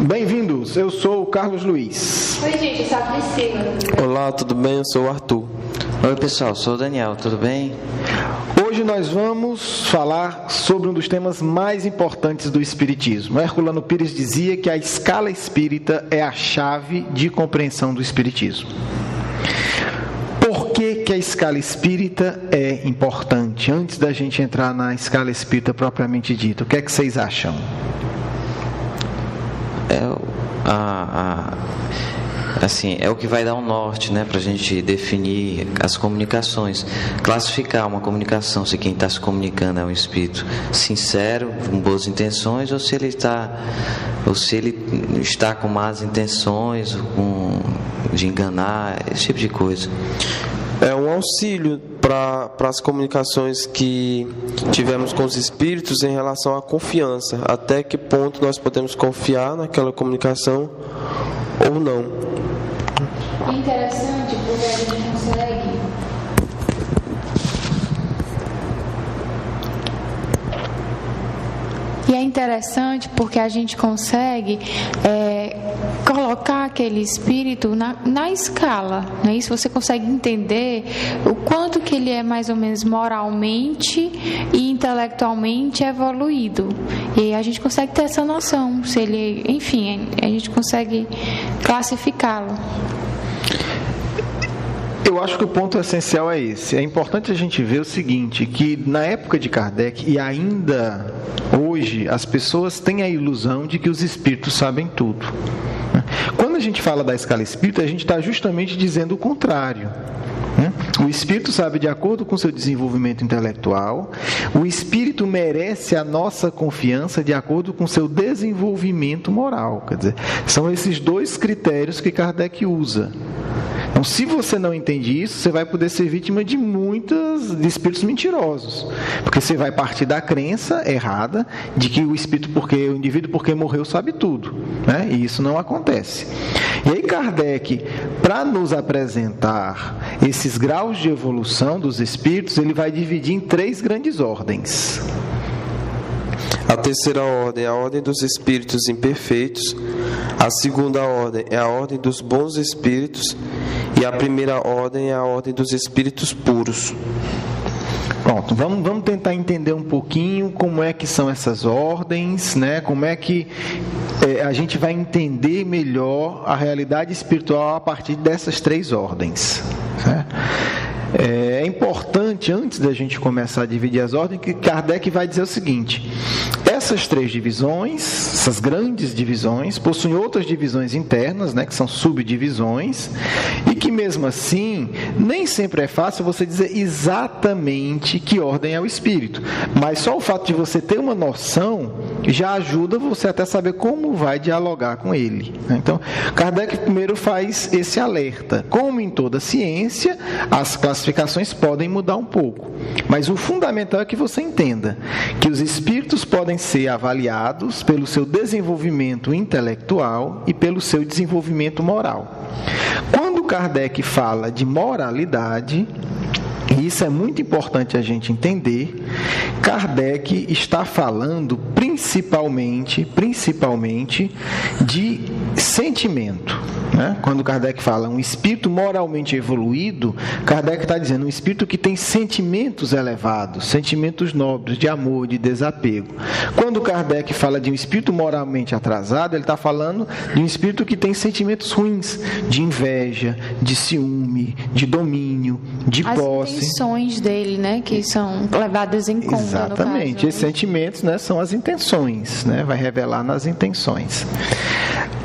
Bem-vindos, eu sou o Carlos Luiz. Oi, gente, eu sou a Priscila. Olá, tudo bem? Eu sou o Arthur. Oi, pessoal, eu sou o Daniel, tudo bem? Hoje nós vamos falar sobre um dos temas mais importantes do Espiritismo. Herculano Pires dizia que a escala espírita é a chave de compreensão do Espiritismo. Por que a escala espírita é importante? Antes da gente entrar na escala espírita propriamente dita, o que é que vocês acham? Assim, é o que vai dar um norte, né, para a gente definir as comunicações, classificar uma comunicação, se quem está se comunicando é um espírito sincero, com boas intenções, ou se ele está com más intenções, de enganar, esse tipo de coisa. É um auxílio para as comunicações que tivemos com os espíritos em relação à confiança. Até que ponto nós podemos confiar naquela comunicação ou não. É interessante porque a gente consegue colocar aquele espírito na escala, não é isso? Você consegue entender o quanto que ele é mais ou menos moralmente e intelectualmente evoluído. E a gente consegue ter essa noção, se ele, enfim, a gente consegue classificá-lo. Eu acho que o ponto essencial é esse. É importante a gente ver o seguinte, que na época de Kardec e ainda hoje, as pessoas têm a ilusão de que os espíritos sabem tudo. Quando a gente fala da escala espírita, a gente está justamente dizendo o contrário. O espírito sabe de acordo com seu desenvolvimento intelectual, o espírito merece a nossa confiança de acordo com seu desenvolvimento moral. Quer dizer, são esses dois critérios que Kardec usa. Então, se você não entende isso, você vai poder ser vítima de de espíritos mentirosos, porque você vai partir da crença errada de que o indivíduo porque morreu sabe tudo, né? E isso não acontece. E aí Kardec, para nos apresentar esses graus de evolução dos espíritos, ele vai dividir em 3 grandes ordens. A terceira ordem é a ordem dos espíritos imperfeitos, a segunda ordem é a ordem dos bons espíritos e a primeira ordem é a ordem dos espíritos puros. Pronto, vamos tentar entender um pouquinho como é que são essas ordens, né? Como é que a gente vai entender melhor a realidade espiritual a partir dessas 3 ordens, certo? É importante, antes da gente começar a dividir as ordens, que Kardec vai dizer o seguinte: essas 3 divisões, essas grandes divisões, possuem outras divisões internas, né, que são subdivisões, e que mesmo assim, nem sempre é fácil você dizer exatamente que ordem é o espírito, mas só o fato de você ter uma noção já ajuda você até saber como vai dialogar com ele. Então, Kardec primeiro faz esse alerta. Como em toda ciência, as classificações podem mudar um pouco, mas o fundamental é que você entenda que os espíritos podem ser avaliados pelo seu desenvolvimento intelectual e pelo seu desenvolvimento moral. Quando Kardec fala de moralidade, e isso é muito importante a gente entender, Kardec está falando principalmente de sentimento, né? Quando Kardec fala um espírito moralmente evoluído, Kardec está dizendo um espírito que tem sentimentos elevados, sentimentos nobres, de amor, de desapego. Quando Kardec fala de um espírito moralmente atrasado, ele está falando de um espírito que tem sentimentos ruins, de inveja, de ciúme, de domínio, de posse. As intenções dele, né, que são levadas em conta. Exatamente, no caso, esses sentimentos, né, são as intenções, né, vai revelar nas intenções.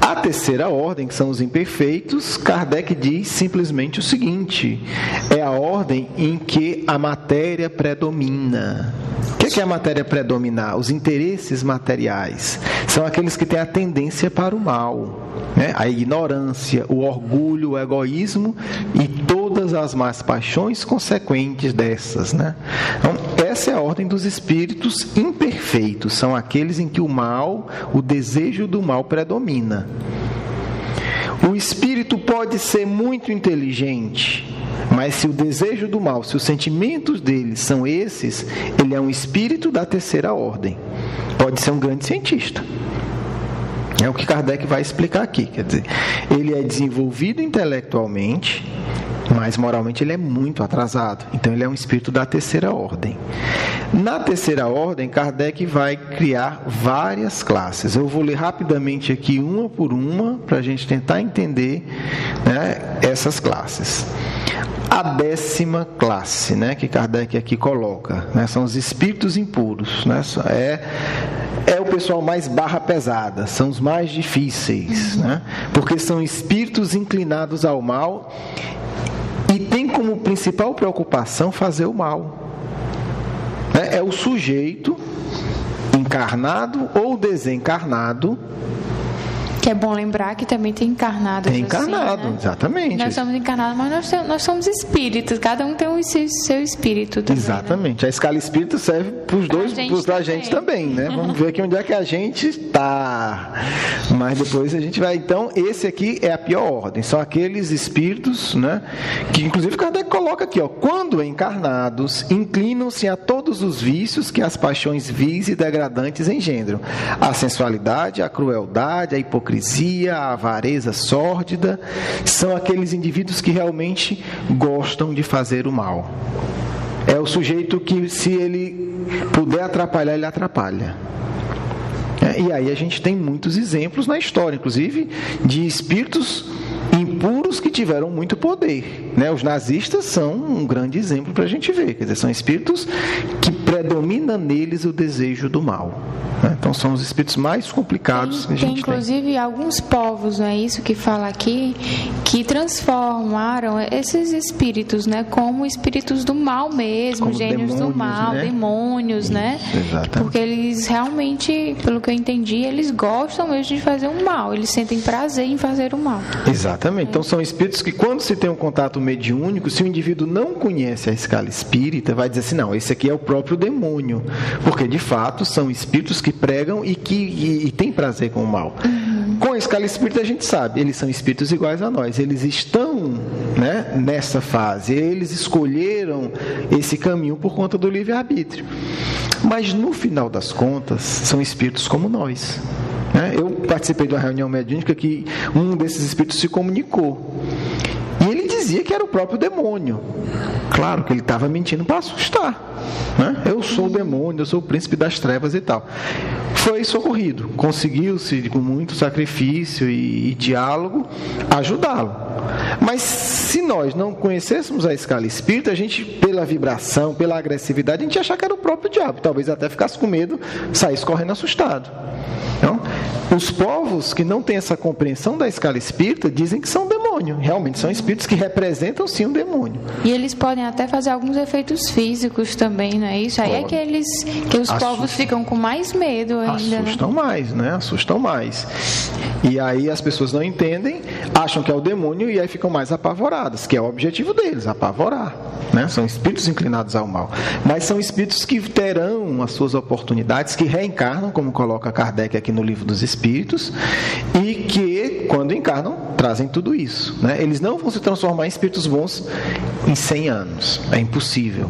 A terceira ordem, que são os imperfeitos, Kardec diz simplesmente o seguinte: é a ordem em que a matéria predomina. O que é a matéria predominar? Os interesses materiais. São aqueles que têm a tendência para o mal, né? A ignorância, o orgulho, o egoísmo e todas as más paixões consequentes dessas, né? Então, essa é a ordem dos espíritos imperfeitos. São aqueles em que o mal, o desejo do mal predomina. O espírito pode ser muito inteligente, mas se o desejo do mal, se os sentimentos dele são esses, ele é um espírito da terceira ordem. Pode ser um grande cientista, É o que Kardec vai explicar aqui. Quer dizer, ele é desenvolvido intelectualmente, mas moralmente ele é muito atrasado. Então ele é um espírito da terceira ordem. Na terceira ordem, Kardec vai criar várias classes. Eu vou ler rapidamente aqui uma por uma para a gente tentar entender, né, essas classes. A 10ª classe, né, que Kardec aqui coloca, né, são os espíritos impuros, né, é o pessoal mais barra pesada, são os mais difíceis, né, porque são espíritos inclinados ao mal e tem como principal preocupação fazer o mal. É o sujeito encarnado ou desencarnado. Que é bom lembrar que também tem encarnados. Tem encarnado, assim, né? Exatamente. Nós somos encarnados, mas nós somos espíritos. Cada um tem o seu espírito também. Exatamente. Né? A escala espírita serve para os dois, para a gente também, né? Vamos ver aqui onde é que a gente está. Mas depois a gente vai. Então, esse aqui é a pior ordem. São aqueles espíritos, né? Que inclusive Kardec coloca aqui, ó. Quando encarnados, inclinam-se a todos os vícios que as paixões vis e degradantes engendram. A sensualidade, a crueldade, a hipocrisia, a avareza sórdida, são aqueles indivíduos que realmente gostam de fazer o mal. É o sujeito que, se ele puder atrapalhar, ele atrapalha. E aí a gente tem muitos exemplos na história, inclusive, de espíritos impuros que tiveram muito poder, né? Os nazistas são um grande exemplo para a gente ver. Quer dizer, são espíritos que predomina neles o desejo do mal, né? Então são os espíritos mais complicados que a gente tem. Inclusive alguns povos, não é isso que fala aqui, que transformaram esses espíritos, né, como espíritos do mal mesmo, como gênios do mal, né? Demônios, isso, né? Exatamente. Porque eles realmente, pelo que eu entendi, eles gostam mesmo de fazer o mal, eles sentem prazer em fazer o mal. Exatamente. Então são espíritos que, quando se tem um contato mediúnico, se o indivíduo não conhece a escala espírita, vai dizer assim, não, esse aqui é o próprio demônio, porque de fato são espíritos que pregam e que têm prazer com o mal. Com a escala espírita a gente sabe, eles são espíritos iguais a nós, eles estão, né, nessa fase, eles escolheram esse caminho por conta do livre-arbítrio. Mas no final das contas, são espíritos como nós. Eu participei de uma reunião mediúnica que um desses espíritos se comunicou. E ele dizia que era o próprio demônio. Claro que ele estava mentindo para assustar, né? Eu sou o demônio, eu sou o príncipe das trevas e tal. Foi socorrido, conseguiu-se com muito sacrifício e diálogo ajudá-lo. Mas se nós não conhecêssemos a escala espírita, a gente, pela vibração, pela agressividade, a gente ia achar que era o próprio diabo. Talvez até ficasse com medo, saísse correndo assustado. Então, os povos que não têm essa compreensão da escala espírita dizem que são demônio. Realmente são espíritos que representam sim um demônio. E eles podem até fazer alguns efeitos físicos também, não é isso? Aí é que os povos ficam com mais medo ainda. Assustam mais, né? Assustam mais. E aí as pessoas não entendem, acham que é o demônio e aí ficam mais apavoradas, que é o objetivo deles, apavorar, né? São espíritos inclinados ao mal. Mas são espíritos que terão as suas oportunidades, que reencarnam, como coloca Kardec aqui no Livro dos Espíritos, e que, quando encarnam, trazem tudo isso, né? Eles não vão se transformar em espíritos bons em 100 anos, é impossível.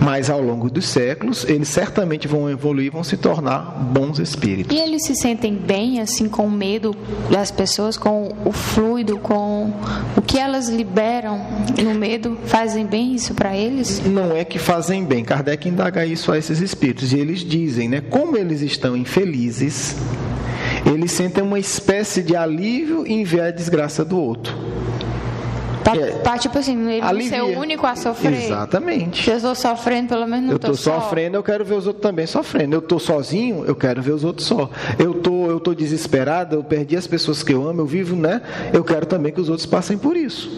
Mas ao longo dos séculos, eles certamente vão evoluir, vão se tornar bons espíritos. E eles se sentem bem, assim, com o medo das pessoas, com o fluido, com o que elas liberam no medo, fazem bem isso para eles? Não é que fazem bem. Kardec indaga isso a esses espíritos. E eles dizem, né, como eles estão infelizes, eles sentem uma espécie de alívio em ver a desgraça do outro. Para tipo assim, ele não ser o único a sofrer. Exatamente. Se eu estou sofrendo, pelo menos não estou só. Eu estou sofrendo, eu quero ver os outros também sofrendo. Eu estou sozinho, eu quero ver os outros só. Eu tô desesperado, eu perdi as pessoas que eu amo, eu vivo, né? Eu quero também que os outros passem por isso.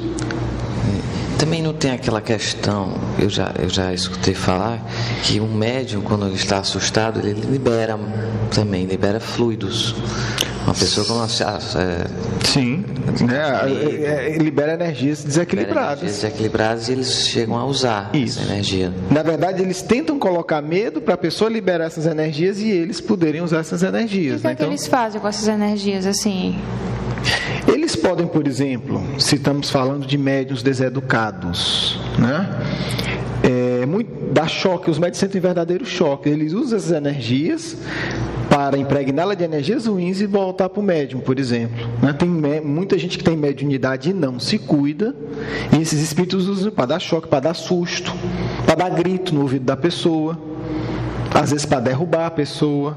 Também não tem aquela questão, eu já escutei falar, que um médium, quando ele está assustado, ele libera fluidos. Uma pessoa com sim, libera energias desequilibradas. E eles chegam a usar essa energia. Na verdade, eles tentam colocar medo para a pessoa liberar essas energias e eles poderem usar essas energias. O que que eles fazem com essas energias, assim? Eles podem, por exemplo, se estamos falando de médiuns deseducados, né? Dá choque, os médios sentem verdadeiro choque. Eles usam essas energias para impregná-la de energias ruins e voltar para o médium, por exemplo. Tem muita gente que tem mediunidade e não se cuida, e esses espíritos usam para dar choque, para dar susto, para dar grito no ouvido da pessoa, às vezes para derrubar a pessoa,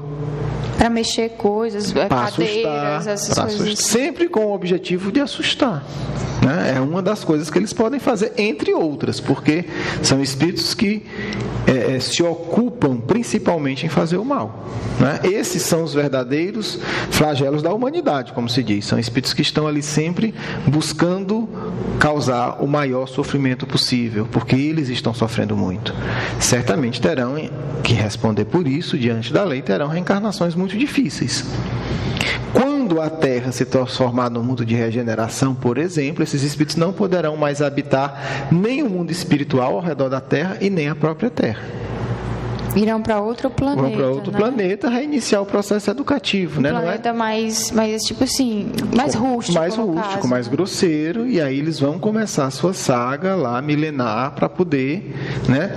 para mexer coisas, para cadeiras, essas coisas. Sempre com o objetivo de assustar. É uma das coisas que eles podem fazer, entre outras, porque são espíritos que se ocupam principalmente em fazer o mal. Esses são os verdadeiros flagelos da humanidade, como se diz. São espíritos que estão ali sempre buscando causar o maior sofrimento possível, porque eles estão sofrendo muito. Certamente terão que responder por isso, diante da lei, terão reencarnações muito difíceis. Quando a Terra se transformar num mundo de regeneração, por exemplo, esses espíritos não poderão mais habitar nem o mundo espiritual ao redor da Terra e nem a própria Terra. Irão para outro planeta. Vão para outro planeta, reiniciar o processo educativo. Planeta mais tipo assim, mais rústico. Mais rústico, mais grosseiro, e aí eles vão começar a sua saga lá milenar para poder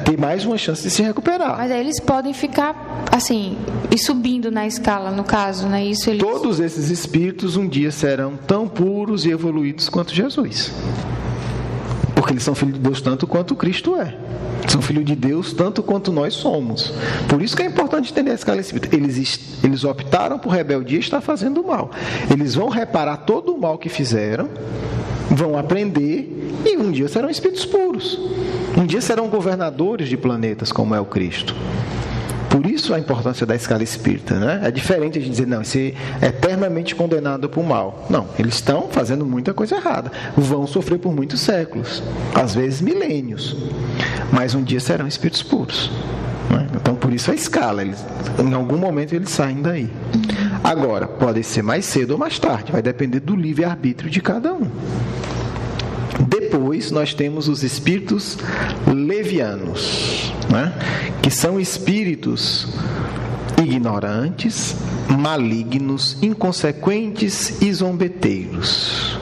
ter mais uma chance de se recuperar. Mas aí eles podem ficar assim, e subindo na escala, no caso, Isso eles... Todos esses espíritos um dia serão tão puros e evoluídos quanto Jesus. Porque eles são filhos de Deus tanto quanto Cristo é. São filhos de Deus tanto quanto nós somos. Por isso que é importante entender a escala espírita. Eles optaram por rebeldia e estar fazendo o mal. Eles vão reparar todo o mal que fizeram, vão aprender e um dia serão espíritos puros. Um dia serão governadores de planetas, como é o Cristo. Por isso a importância da escala espírita, É diferente a gente dizer, não, ser eternamente condenado por mal. Não, eles estão fazendo muita coisa errada. Vão sofrer por muitos séculos, às vezes milênios. Mas um dia serão espíritos puros. Então, por isso a escala. Em algum momento eles saem daí. Agora, pode ser mais cedo ou mais tarde. Vai depender do livre-arbítrio de cada um. Depois nós temos os espíritos levianos, que são espíritos ignorantes, malignos, inconsequentes e zombeteiros.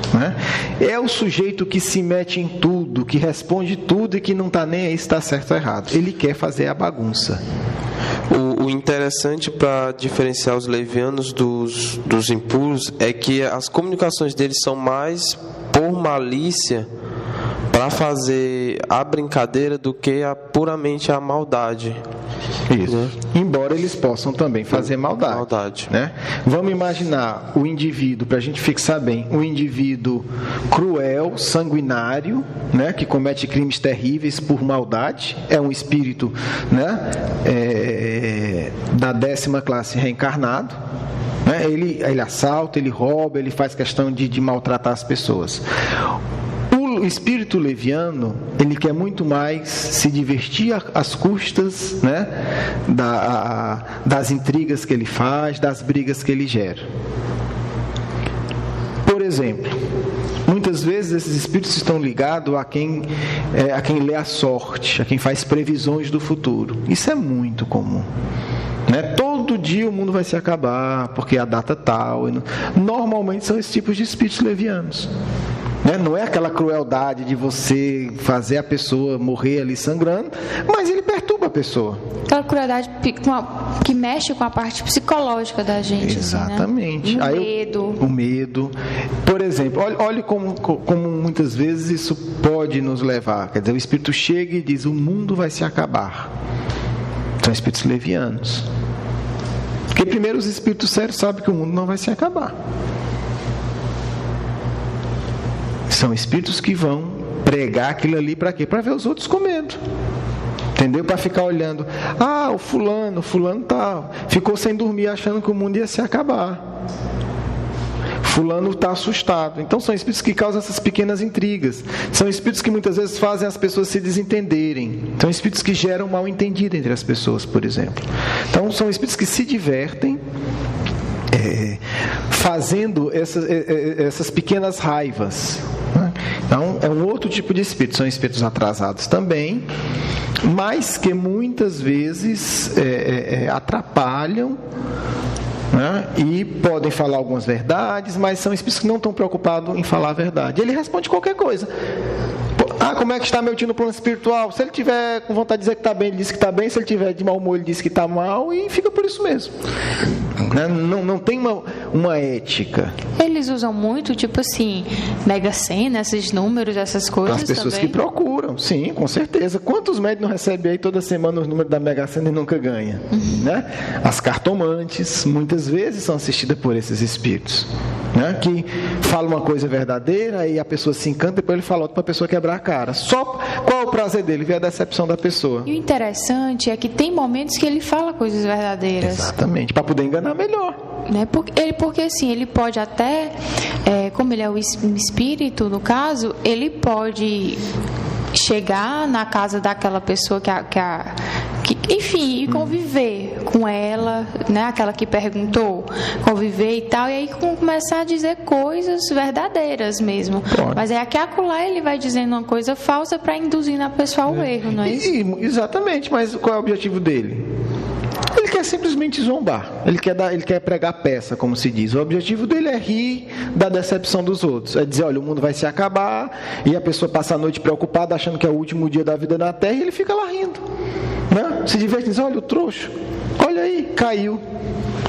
É o sujeito que se mete em tudo, que responde tudo e que não está nem aí se está certo ou errado. Ele quer fazer a bagunça. O interessante para diferenciar os levianos dos impuros é que as comunicações deles são mais por malícia, para fazer a brincadeira, do que puramente a maldade. Isso. Embora eles possam também fazer maldade. Vamos imaginar o indivíduo, para a gente fixar bem, um indivíduo cruel, sanguinário, que comete crimes terríveis por maldade, é um espírito da 10ª classe reencarnado. Ele assalta, ele rouba, ele faz questão de maltratar as pessoas. O espírito leviano, ele quer muito mais se divertir às custas das intrigas que ele faz, das brigas que ele gera. Por exemplo, muitas vezes esses espíritos estão ligados a quem lê a sorte, a quem faz previsões do futuro. Isso é muito comum. Todo dia o mundo vai se acabar, porque a data tal. Normalmente são esses tipos de espíritos levianos. Não é aquela crueldade de você fazer a pessoa morrer ali sangrando, mas ele perturba a pessoa. Aquela crueldade que mexe com a parte psicológica da gente. Exatamente. O medo. Por exemplo, olhe como muitas vezes isso pode nos levar. Quer dizer, o espírito chega e diz, o mundo vai se acabar. São espíritos levianos. Porque primeiro os espíritos sérios sabem que o mundo não vai se acabar. São espíritos que vão pregar aquilo ali para quê? Para ver os outros com medo. Entendeu? Para ficar olhando. O fulano ficou sem dormir achando que o mundo ia se acabar. Fulano está assustado. Então são espíritos que causam essas pequenas intrigas. São espíritos que muitas vezes fazem as pessoas se desentenderem. São espíritos que geram mal entendido entre as pessoas, por exemplo. Então são espíritos que se divertem fazendo essas pequenas raivas. Então é um outro tipo de espírito. São espíritos atrasados também, mas que muitas vezes atrapalham, e podem falar algumas verdades, mas são espíritos que não estão preocupados em falar a verdade. Ele responde qualquer coisa. Como é que está meu tio no plano espiritual? Se ele tiver com vontade de dizer que está bem, ele diz que está bem. Se ele tiver de mau humor, ele diz que está mal, e fica por isso mesmo. Né? Não tem uma ética. Eles usam muito, tipo assim, Mega Sena, esses números, essas coisas As pessoas também. que procuram, sim, com certeza. Quantos médicos não recebem aí toda semana os números da Mega Sena e nunca ganham? Né? As cartomantes, muitas vezes, são assistidas por esses espíritos. Né? Que falam uma coisa verdadeira e a pessoa se encanta, depois ele fala outra para a pessoa quebrar a cara. Só qual é o prazer dele? Ver a decepção da pessoa. E o interessante é que tem momentos que ele fala coisas verdadeiras. Exatamente, para poder enganar melhor. Né? Porque assim, ele pode até, como ele é o espírito, no caso, ele pode chegar na casa daquela pessoa enfim, e conviver com ela, né? Aquela que perguntou, conviver e tal, e aí começar a dizer coisas verdadeiras mesmo. Pode. Mas é que acolá ele vai dizendo uma coisa falsa para induzir na pessoa ao erro, não é isso? Exatamente, mas qual é o objetivo dele? Ele quer simplesmente zombar, ele quer pregar peça, como se diz. O objetivo dele é rir da decepção dos outros, é dizer, olha, o mundo vai se acabar, e a pessoa passa a noite preocupada, achando que é o último dia da vida na Terra, e ele fica lá rindo, né? Se diverte, diz, olha o trouxa, olha aí, caiu,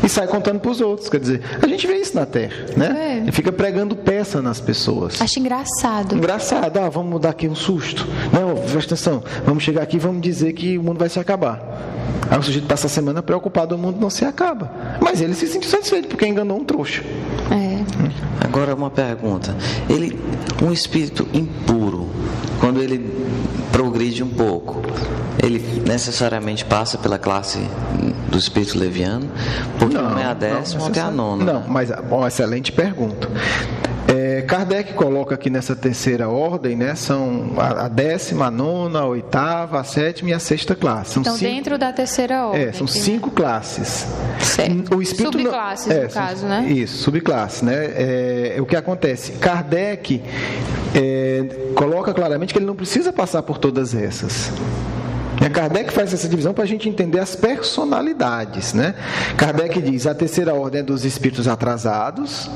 e sai contando para os outros. Quer dizer, a gente vê isso na Terra, né? Ele fica pregando peça nas pessoas. Acho engraçado. Engraçado, vamos dar aqui um susto, não, presta atenção, vamos chegar aqui e vamos dizer que o mundo vai se acabar. Aí o sujeito passa a semana preocupado, o mundo não se acaba. Mas ele se sente satisfeito porque enganou um trouxa. Agora uma pergunta. Um espírito impuro, quando ele progride um pouco, ele necessariamente passa pela classe do espírito leviano? Porque não é a 10ª, ou é a 9ª? Não, mas uma excelente pergunta. Kardec coloca aqui nessa terceira ordem, né, são a 10ª, a 9ª, a 8ª, a 7ª e a 6ª classe. São então, dentro da terceira ordem. São 5 classes. Certo. O espírito subclasses, no caso, né? Isso, subclasse, né? O que acontece? Kardec coloca claramente que ele não precisa passar por todas essas. Kardec faz essa divisão para a gente entender as personalidades, né? Kardec diz, a terceira ordem é dos espíritos atrasados,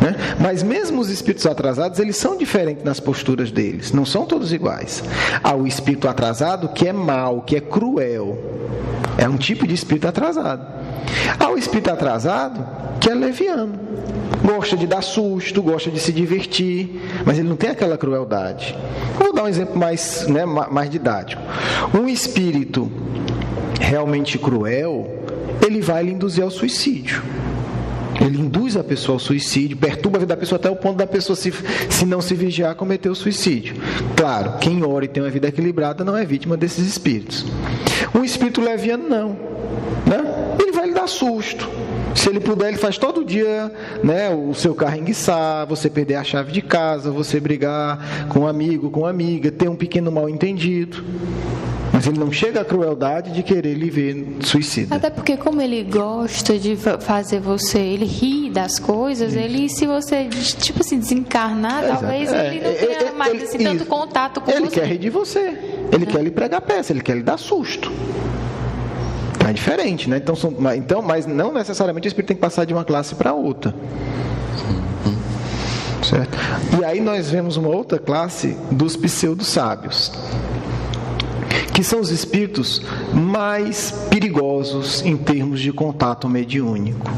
né? Mas mesmo os espíritos atrasados, eles são diferentes nas posturas deles, não são todos iguais. Há o espírito atrasado que é mau, que é cruel, é um tipo de espírito atrasado. Há o espírito atrasado que é leviano, gosta de dar susto, gosta de se divertir, mas ele não tem aquela crueldade. Vou dar um exemplo mais didático. Um espírito realmente cruel, ele vai lhe induzir ao suicídio. Ele induz a pessoa ao suicídio, perturba a vida da pessoa até o ponto da pessoa, se não se vigiar, cometer o suicídio. Claro, quem ora e tem uma vida equilibrada não é vítima desses espíritos. Um espírito leviano não, né? Ele vai lhe dar susto. Se ele puder, ele faz todo dia, né, o seu carro enguiçar, você perder a chave de casa, você brigar com um amigo, com uma amiga, ter um pequeno mal-entendido. Mas ele não chega à crueldade de querer lhe ver suicida. Até porque como ele gosta de fazer ele ri das coisas, se você, tipo assim, desencarnar, talvez ele não tenha mais tanto contato com você. Ele quer rir de você, ele quer lhe pregar peça, ele quer lhe dar susto. É diferente, né? Então, mas não necessariamente o espírito tem que passar de uma classe para outra. Certo? E aí nós vemos uma outra classe dos pseudo-sábios, que são os espíritos mais perigosos em termos de contato mediúnico.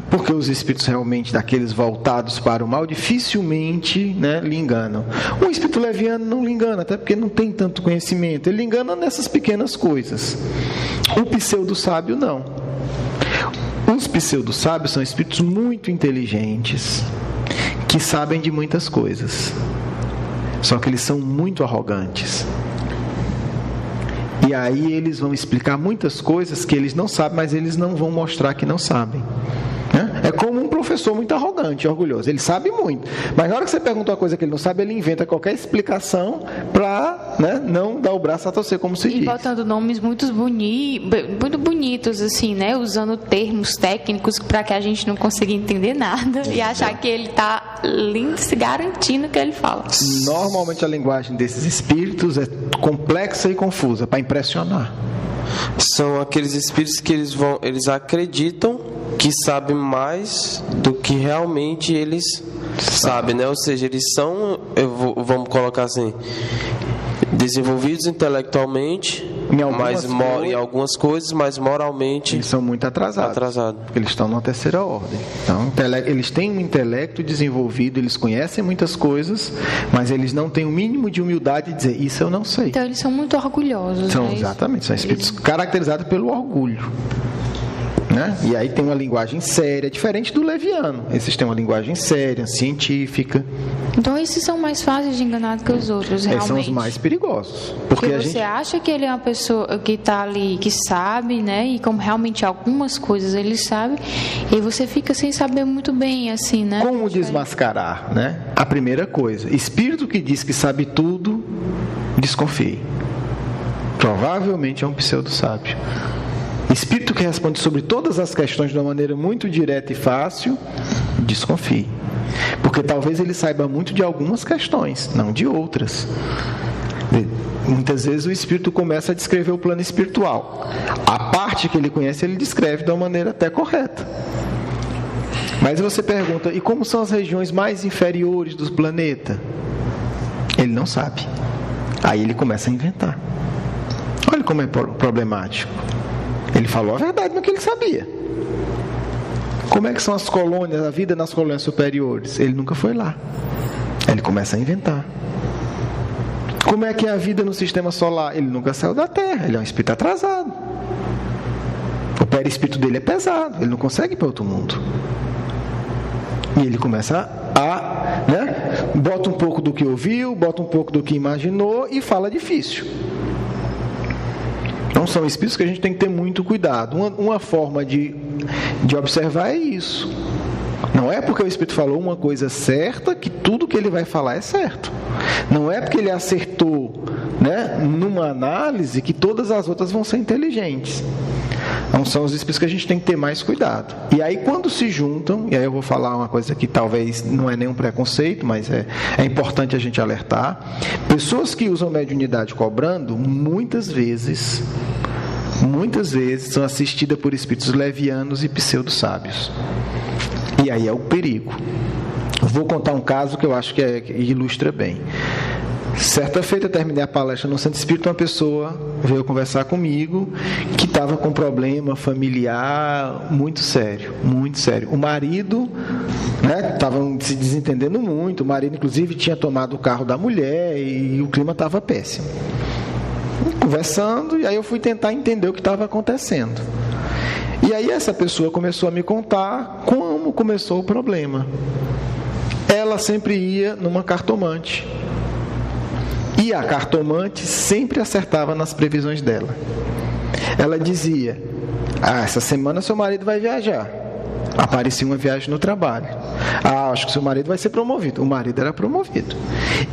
Porque os espíritos realmente daqueles voltados para o mal dificilmente, né, lhe enganam. Um espírito leviano não lhe engana, até porque não tem tanto conhecimento. Ele lhe engana nessas pequenas coisas. O pseudo-sábio não. Os pseudo-sábios são espíritos muito inteligentes, que sabem de muitas coisas. Só que eles são muito arrogantes. E aí eles vão explicar muitas coisas que eles não sabem, mas eles não vão mostrar que não sabem. É como um professor muito arrogante, orgulhoso. Ele sabe muito, mas na hora que você pergunta uma coisa que ele não sabe, ele inventa qualquer explicação para, né, não dar o braço a torcer, como se diz. E botando nomes muito bonitos, assim, né? Usando termos técnicos para que a gente não consiga entender nada e achar que ele está lindo, se garantindo que ele fala. Normalmente a linguagem desses espíritos é complexa e confusa, para impressionar. São aqueles espíritos que eles acreditam que sabem mais do que realmente eles sabem, né? Ou seja, eles são, vamos colocar assim, desenvolvidos intelectualmente, em algumas coisas, mas moralmente eles são muito atrasados. Porque eles estão numa terceira ordem. Então, eles têm um intelecto desenvolvido, eles conhecem muitas coisas, mas eles não têm o mínimo de humildade de dizer, isso eu não sei. Então eles são muito orgulhosos. Exatamente, são espíritos caracterizados pelo orgulho. Né? E aí tem uma linguagem séria, diferente do leviano. Esses têm uma linguagem séria, científica. Então esses são mais fáceis de enganar do que os outros, realmente. Esses são os mais perigosos. Porque você acha que ele é uma pessoa que está ali, que sabe, né? E como realmente algumas coisas ele sabe, e você fica sem saber muito bem, assim, né? Como desmascarar, né? A primeira coisa, espírito que diz que sabe tudo, desconfie. Provavelmente é um pseudo-sábio. Espírito que responde sobre todas as questões de uma maneira muito direta e fácil, desconfie. Porque talvez ele saiba muito de algumas questões, não de outras. Muitas vezes o espírito começa a descrever o plano espiritual. A parte que ele conhece, ele descreve de uma maneira até correta. Mas você pergunta, e como são as regiões mais inferiores do planeta? Ele não sabe. Aí ele começa a inventar. Olha como é problemático. Ele falou a verdade no que ele sabia. Como é que são as colônias, a vida nas colônias superiores? Ele nunca foi lá. Aí ele começa a inventar. Como é que é a vida no sistema solar? Ele nunca saiu da Terra, ele é um espírito atrasado. O perispírito dele é pesado, ele não consegue ir para outro mundo. E ele começa bota um pouco do que ouviu, bota um pouco do que imaginou e fala difícil. Então são espíritos que a gente tem que ter muito cuidado. Uma forma de observar é isso. Não é porque o espírito falou uma coisa certa que tudo que ele vai falar é certo. Não é porque ele acertou, numa análise que todas as outras vão ser inteligentes. Então são os espíritos que a gente tem que ter mais cuidado. E aí quando se juntam, e aí eu vou falar uma coisa que talvez não é nenhum preconceito, mas é importante a gente alertar, pessoas que usam mediunidade cobrando, muitas vezes são assistidas por espíritos levianos e pseudo-sábios. E aí é o perigo. Vou contar um caso que eu acho que ilustra bem. Certa feita, eu terminei a palestra no Centro Espírita, uma pessoa veio conversar comigo que estava com um problema familiar muito sério, muito sério. O marido, estava se desentendendo muito, o marido inclusive tinha tomado o carro da mulher e o clima estava péssimo. Conversando, e aí eu fui tentar entender o que estava acontecendo. E aí essa pessoa começou a me contar como começou o problema. Ela sempre ia numa cartomante. E a cartomante sempre acertava nas previsões dela. Ela dizia, essa semana seu marido vai viajar. Aparecia uma viagem no trabalho. Acho que seu marido vai ser promovido. O marido era promovido.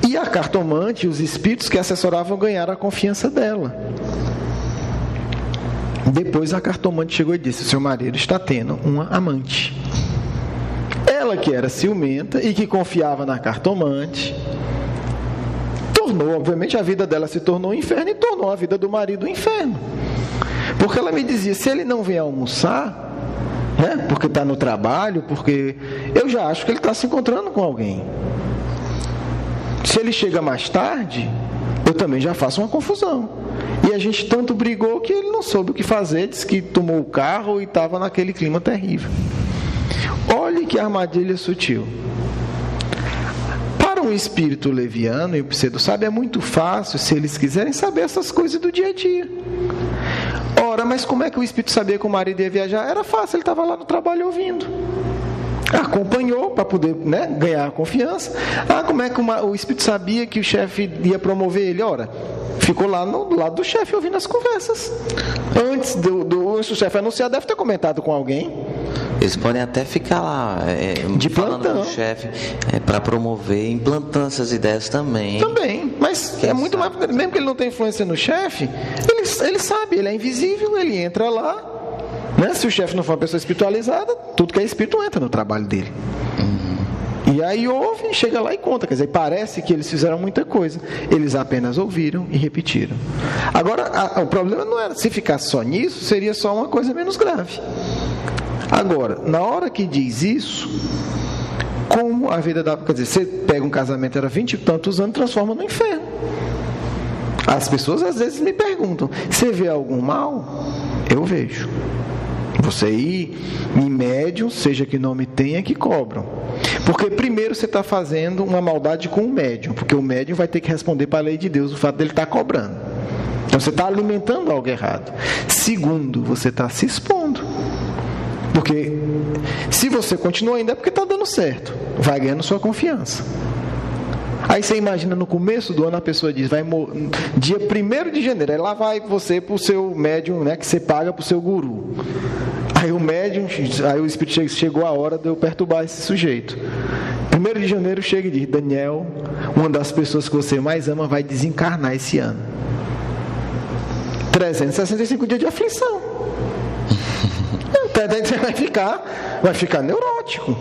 E a cartomante, os espíritos que assessoravam, ganharam a confiança dela. Depois a cartomante chegou e disse, seu marido está tendo uma amante. Ela que era ciumenta e que confiava na cartomante, obviamente a vida dela se tornou um inferno e tornou a vida do marido um inferno. Porque ela me dizia, se ele não vem almoçar, porque está no trabalho, porque eu já acho que ele está se encontrando com alguém. Se ele chega mais tarde, eu também já faço uma confusão. E a gente tanto brigou que ele não soube o que fazer, disse que tomou o carro e estava naquele clima terrível. Olhe que armadilha sutil. Um espírito leviano e o pseudo-sábio é muito fácil, se eles quiserem, saber essas coisas do dia a dia. Ora, mas como é que o espírito sabia que o marido ia viajar? Era fácil, ele estava lá no trabalho ouvindo. Acompanhou para poder ganhar a confiança. Como é que o espírito sabia que o chefe ia promover ele? Ora, ficou lá no lado do chefe ouvindo as conversas. Antes do chefe anunciar, deve ter comentado com alguém. Eles podem até ficar lá de falando plantão. com o chefe para promover, implantando essas ideias também. Também, mas é muito mais. Mesmo que ele não tenha influência no chefe, ele sabe, ele é invisível, ele entra lá. Se o chefe não for uma pessoa espiritualizada, tudo que é espírito entra no trabalho dele. E aí ouve, chega lá e conta. Quer dizer, parece que eles fizeram muita coisa. Eles apenas ouviram e repetiram. Agora, o problema não era, se ficasse só nisso, seria só uma coisa menos grave. Agora, na hora que diz isso, como a vida da... Quer dizer, você pega um casamento, era 20 e tantos anos, transforma no inferno. As pessoas às vezes me perguntam: você vê algum mal? Eu vejo. Você ir em médium, seja que nome tenha, que cobram. Porque primeiro você está fazendo uma maldade com o médium, porque o médium vai ter que responder para a lei de Deus o fato dele estar cobrando. Então você está alimentando algo errado. Segundo, você está se expondo. Porque se você continua ainda é porque está dando certo. Vai ganhando sua confiança. Aí você imagina, no começo do ano a pessoa diz, dia 1º de janeiro, aí lá vai você para o seu médium, né, que você paga para o seu guru. Aí o médium, aí o Espírito chegou a hora de eu perturbar esse sujeito. 1º de janeiro chega e diz: Daniel, uma das pessoas que você mais ama vai desencarnar esse ano. 365 dias de aflição. Você vai ficar neurótico.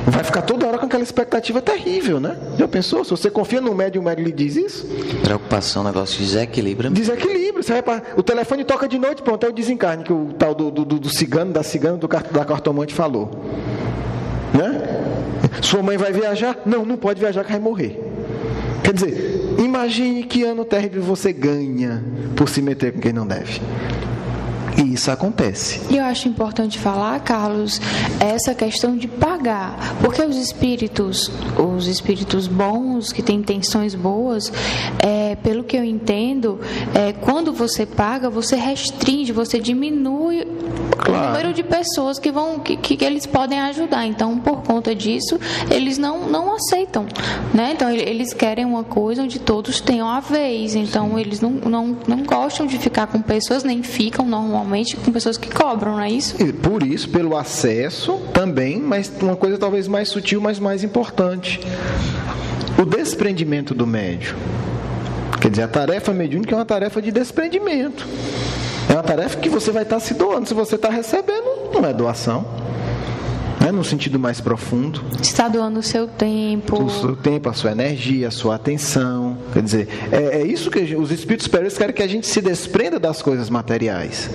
Vai ficar toda hora com aquela expectativa terrível, né? Já pensou? Se você confia no médium, o médium lhe diz isso? Preocupação, negócio de desequilíbrio. Desequilíbrio. Você vai o telefone toca de noite, pronto, é o desencarne que o tal do cigano, da cigana, da cartomante falou. Né? Sua mãe vai viajar? Não pode viajar que vai morrer. Quer dizer, imagine que ano terrível você ganha por se meter com quem não deve. E isso acontece. E eu acho importante falar, Carlos, essa questão de pagar. Porque os espíritos bons, que têm intenções boas, pelo que eu entendo, quando você paga, você restringe, você diminui o número de pessoas que eles podem ajudar. Então, por conta disso, eles não aceitam. Né? Então, eles querem uma coisa onde todos tenham a vez. Então, eles não gostam de ficar com pessoas, nem ficam normalmente com pessoas que cobram, não é isso? E por isso, pelo acesso também, mas uma coisa talvez mais sutil, mas mais importante: o desprendimento do médium. Quer dizer, a tarefa mediúnica é uma tarefa de desprendimento. É uma tarefa que você vai estar se doando. Se você está recebendo, não é doação. No sentido mais profundo. Está doando o seu tempo. O seu tempo, a sua energia, a sua atenção. Quer dizer, é isso que os espíritos superiores querem, que a gente se desprenda das coisas materiais.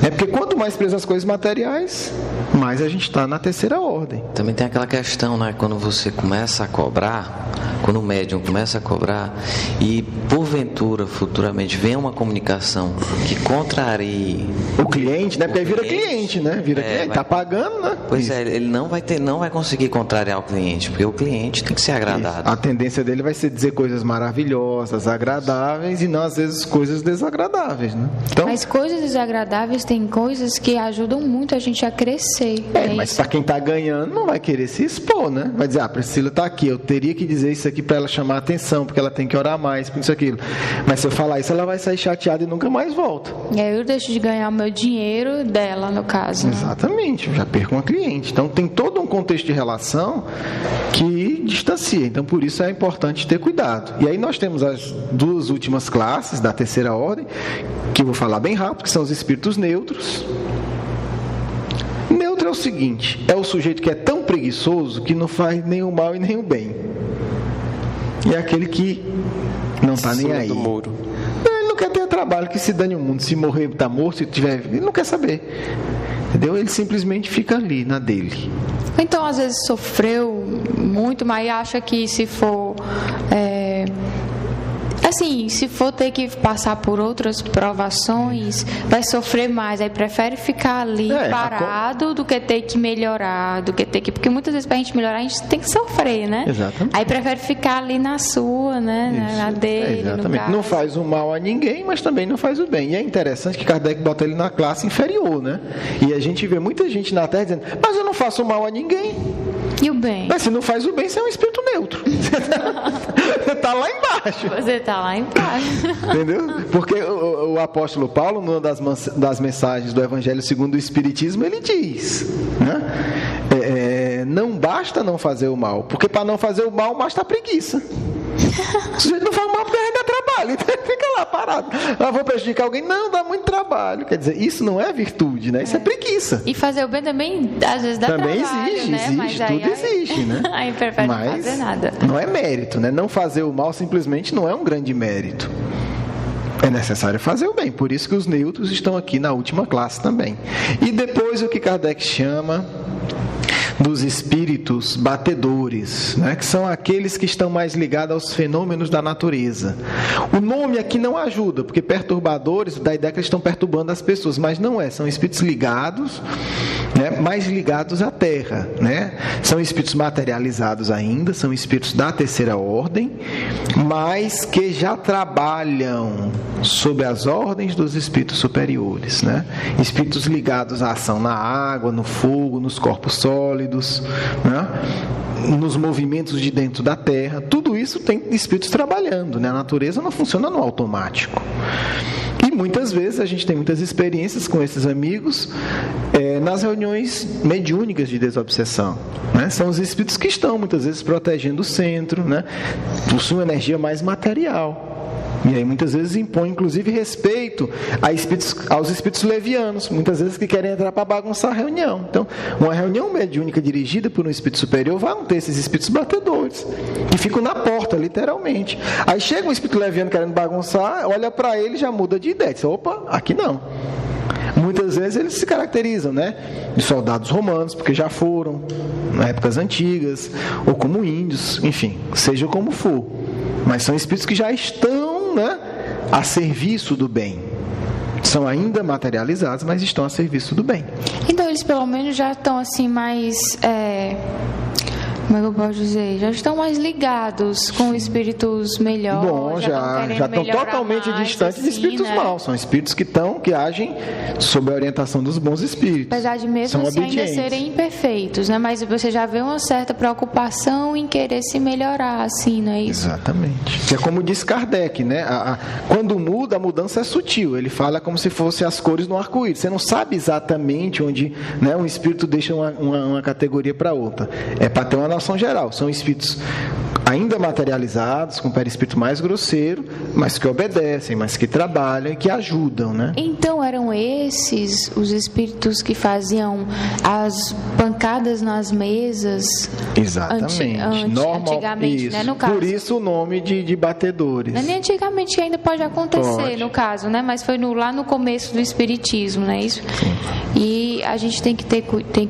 Porque quanto mais preso às coisas materiais, mais a gente está na terceira ordem. Também tem aquela questão, né? Quando você começa a cobrar, quando o médium começa a cobrar e porventura, futuramente, vem uma comunicação que contrarie o cliente, né? Porque aí vira cliente, né? Vira cliente, está pagando, né? Pois é, ele não vai conseguir contrariar o cliente, porque o cliente tem que ser agradado. Isso. A tendência dele vai ser dizer coisas maravilhosas, agradáveis, e não às vezes coisas desagradáveis, né? Então, mas coisas desagradáveis tem coisas que ajudam muito a gente a crescer. Mas para quem está ganhando não vai querer se expor, né? Vai dizer: Priscila está aqui, eu teria que dizer isso aqui para ela chamar a atenção, porque ela tem que orar mais, por isso aquilo. Mas se eu falar isso, ela vai sair chateada e nunca mais volta. E aí eu deixo de ganhar o meu dinheiro dela, no caso. Exatamente, eu já perco uma cliente. Então tem todo um contexto de relação que distancia. Então por isso é importante ter cuidado. E aí nós temos as 2 últimas classes da terceira ordem, que eu vou falar bem rápido, que são os espíritos neutros. Neutro é o seguinte: é o sujeito que é tão preguiçoso que não faz nem o mal e nem o bem. E é aquele que não está nem aí. Do muro. Ele não quer ter trabalho, que se dane o mundo. Se morrer, está morto, se tiver, ele não quer saber. Entendeu? Ele simplesmente fica ali, na dele. Então, às vezes, sofreu muito, mas acha que se for... assim, se for ter que passar por outras provações, vai sofrer mais. Aí prefere ficar ali parado do que ter que melhorar, porque muitas vezes para a gente melhorar a gente tem que sofrer, né? Exatamente. Aí prefere ficar ali na sua, né? Na dele. Exatamente. Não faz o mal a ninguém, mas também não faz o bem. E é interessante que Kardec bota ele na classe inferior, né? E a gente vê muita gente na Terra dizendo: mas eu não faço o mal a ninguém. E o bem? Mas se não faz o bem, você é um espírito neutro. Você está lá embaixo. Você está lá embaixo. Entendeu? Porque o apóstolo Paulo, numa das mensagens do Evangelho segundo o Espiritismo, ele diz, né? Não basta não fazer o mal, porque para não fazer o mal basta a preguiça. O sujeito não faz mal porque ainda trabalha, então ele fica lá parado. Vou prejudicar alguém? Não, dá muito trabalho. Quer dizer, isso não é virtude, né? Isso é preguiça. E fazer o bem também, às vezes, dá também trabalho, existe, né? existe, mas tudo existe, né? Aí prefere não fazer nada. Não é mérito, né? Não fazer o mal simplesmente não é um grande mérito. É necessário fazer o bem. Por isso que os neutros estão aqui na última classe também. E depois o que Kardec chama dos espíritos batedores, né, que são aqueles que estão mais ligados aos fenômenos da natureza. O nome aqui não ajuda, porque perturbadores, dá a ideia que eles estão perturbando as pessoas, mas não é, são espíritos ligados, né, mais ligados à Terra, né? São espíritos materializados ainda, são espíritos da terceira ordem, mas que já trabalham sob as ordens dos espíritos superiores, né? Espíritos ligados à ação na água, no fogo, nos corpos sólidos, né? Nos movimentos de dentro da Terra. Tudo isso tem espíritos trabalhando, né? A natureza não funciona no automático. E muitas vezes a gente tem muitas experiências com esses amigos nas reuniões mediúnicas de desobsessão, né? São os espíritos que estão muitas vezes protegendo o centro, né? Possuem uma energia mais material. E aí muitas vezes impõe, inclusive, respeito aos espíritos levianos, muitas vezes que querem entrar para bagunçar a reunião. Então, uma reunião mediúnica dirigida por um espírito superior vai ter esses espíritos batedores, que ficam na porta, literalmente. Aí chega um espírito leviano querendo bagunçar, olha para ele e já muda de ideia. Diz, opa, aqui não. Muitas vezes eles se caracterizam, né, de soldados romanos, porque já foram, em épocas antigas, ou como índios, enfim, seja como for. Mas são espíritos que já estão, né, a serviço do bem. São ainda materializados, mas estão a serviço do bem. Então eles pelo menos já estão assim mais... como é que eu posso dizer? Já estão mais ligados com espíritos melhores. Bom, já estão totalmente distantes de espíritos maus. São espíritos que agem sob a orientação dos bons espíritos. Apesar de mesmo assim ainda serem imperfeitos, né? Mas você já vê uma certa preocupação em querer se melhorar, assim, não é isso? Exatamente. É como diz Kardec, né? Quando muda, a mudança é sutil. Ele fala como se fossem as cores do arco-íris. Você não sabe exatamente onde, né, um espírito deixa uma categoria para outra. É para ter uma noção geral. São espíritos ainda materializados, com o perispírito mais grosseiro, mas que obedecem, mas que trabalham e que ajudam, né? Então eram esses os espíritos que faziam as pancadas nas mesas? Exatamente. Antigamente, isso. Né? No caso. Por isso o nome de batedores. Nem antigamente, que ainda pode acontecer, no caso, né? Mas foi lá no começo do espiritismo, não é isso? Sim. E a gente tem que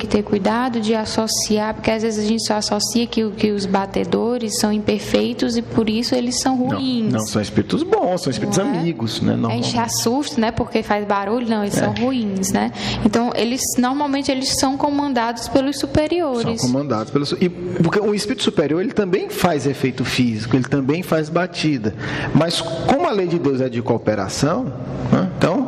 ter cuidado de associar, porque às vezes a gente só associa que os batedores são imperfeitos e por isso eles são ruins. Não são espíritos bons, são espíritos amigos, né? A gente assusta, né? Porque faz barulho, não, eles são ruins, né? Então, normalmente eles são comandados pelos superiores. São comandados pelos... Porque o espírito superior, ele também faz efeito físico, ele também faz batida. Mas como a lei de Deus é de cooperação, né? Então...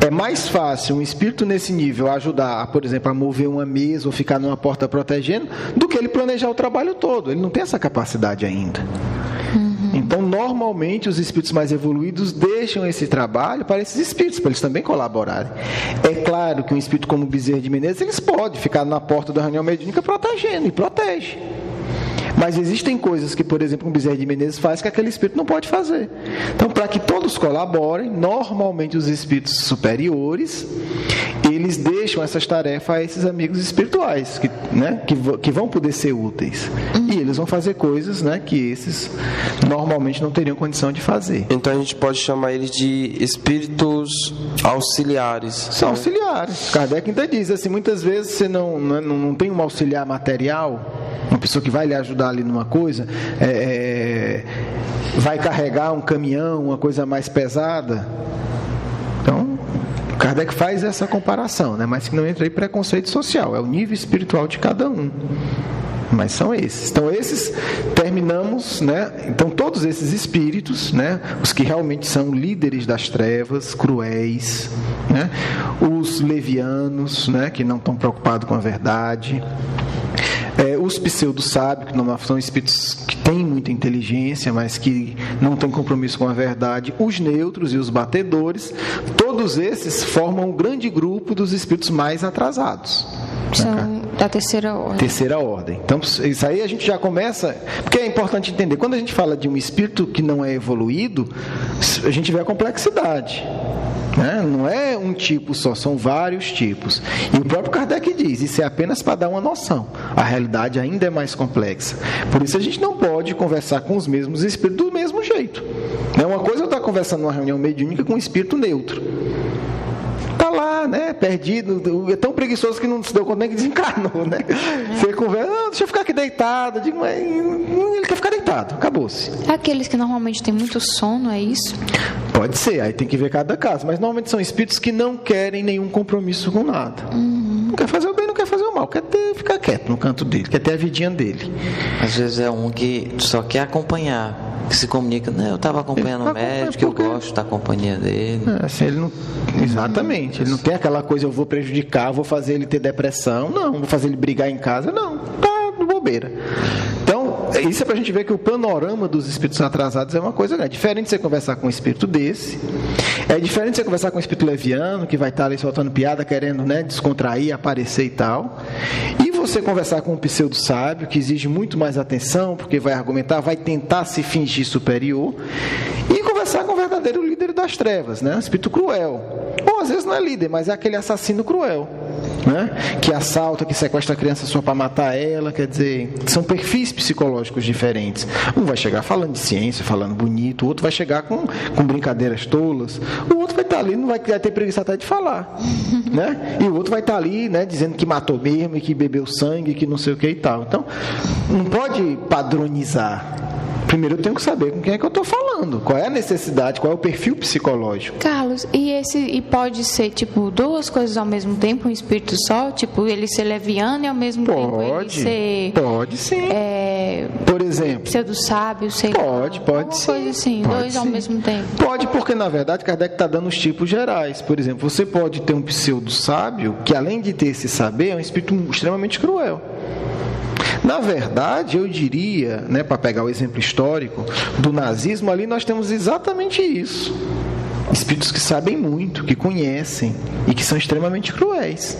é mais fácil um espírito nesse nível ajudar, por exemplo, a mover uma mesa ou ficar numa porta protegendo, do que ele planejar o trabalho todo. Ele não tem essa capacidade ainda. Então, normalmente, os espíritos mais evoluídos deixam esse trabalho para esses espíritos, para eles também colaborarem. É claro que um espírito como o Bezerra de Menezes, eles podem ficar na porta da reunião mediúnica protegendo, e protege. Mas existem coisas que, por exemplo, um Bezerra de Menezes faz que aquele espírito não pode fazer. Então, para que todos colaborem, normalmente os espíritos superiores, eles deixam essas tarefas a esses amigos espirituais, que vão poder ser úteis. E eles vão fazer coisas, né, que esses normalmente não teriam condição de fazer. Então a gente pode chamar eles de espíritos auxiliares. São auxiliares. Kardec ainda diz assim, muitas vezes você não tem um auxiliar material, uma pessoa que vai lhe ajudar ali numa coisa, vai carregar um caminhão, uma coisa mais pesada. Então, Kardec faz essa comparação, né? Mas que não entra aí preconceito social, é o nível espiritual de cada um. Mas são esses. Então, esses terminamos, né? Então, todos esses espíritos, né? Os que realmente são líderes das trevas, cruéis, né? Os levianos, né? Que não estão preocupados com a verdade. Os pseudo-sábios, que não são espíritos que têm muita inteligência, mas que não têm compromisso com a verdade. Os neutros e os batedores, todos esses formam um grande grupo dos espíritos mais atrasados. São da terceira ordem. Terceira ordem. Então, isso aí a gente já começa... Porque é importante entender, quando a gente fala de um espírito que não é evoluído, a gente vê a complexidade. Não é um tipo só, são vários tipos. E o próprio Kardec diz, isso é apenas para dar uma noção. A realidade ainda é mais complexa. Por isso a gente não pode conversar com os mesmos espíritos do mesmo jeito. Uma coisa é eu estar conversando numa reunião mediúnica com um espírito neutro. Está lá, né, perdido, é tão preguiçoso que não se deu conta nem que desencarnou, né? Você conversa, deixa eu ficar aqui deitado. Eu digo, mas ele quer ficar deitado, acabou-se. Aqueles que normalmente têm muito sono, é isso? Pode ser, aí tem que ver cada caso, mas normalmente são espíritos que não querem nenhum compromisso com nada. Não quer fazer o bem, não quer fazer o mal, quer ficar quieto no canto dele, quer ter a vidinha dele. Às vezes é um que só quer acompanhar, que se comunica, né? Eu estava acompanhando o médico, eu gosto da companhia dele. Assim, ele não, exatamente, ele não tem aquela coisa, eu vou prejudicar, vou fazer ele ter depressão, não, vou fazer ele brigar em casa, não, tá de bobeira. Então, isso é pra gente ver que o panorama dos espíritos atrasados é uma coisa grande. Diferente de você conversar com um espírito desse, é diferente de você conversar com um espírito leviano, que vai estar ali soltando piada, querendo, né, descontrair, aparecer e tal. E você conversar com um pseudo-sábio, que exige muito mais atenção, porque vai argumentar, vai tentar se fingir superior. E conversar com o verdadeiro líder das trevas, né, um espírito cruel. Ou às vezes não é líder, mas é aquele assassino cruel, né, que assalta, que sequestra a criança só para matar ela. Quer dizer, são perfis psicológicos diferentes. Um vai chegar falando de ciência, falando bonito, o outro vai chegar com brincadeiras tolas, o outro vai estar ali, não vai ter preguiça até de falar, né? E o outro vai estar ali, né, dizendo que matou mesmo e que bebeu sangue, que não sei o que e tal. Então, não pode padronizar. Primeiro eu tenho que saber com quem é que eu estou falando, qual é a necessidade, qual é o perfil psicológico. Carlos, e pode ser tipo duas coisas ao mesmo tempo, um espírito só, tipo ele ser leviano e ao mesmo tempo ele ser... Pode sim. Por exemplo, pseudo-sábio, sei lá. Pode sim. Coisa assim, pode dois sim. Ao mesmo tempo. Pode, porque na verdade Kardec está dando os tipos gerais. Por exemplo, você pode ter um pseudo-sábio que, além de ter esse saber, é um espírito extremamente cruel. Na verdade, eu diria, né, para pegar o exemplo histórico do nazismo, ali nós temos exatamente isso. Espíritos que sabem muito, que conhecem e que são extremamente cruéis.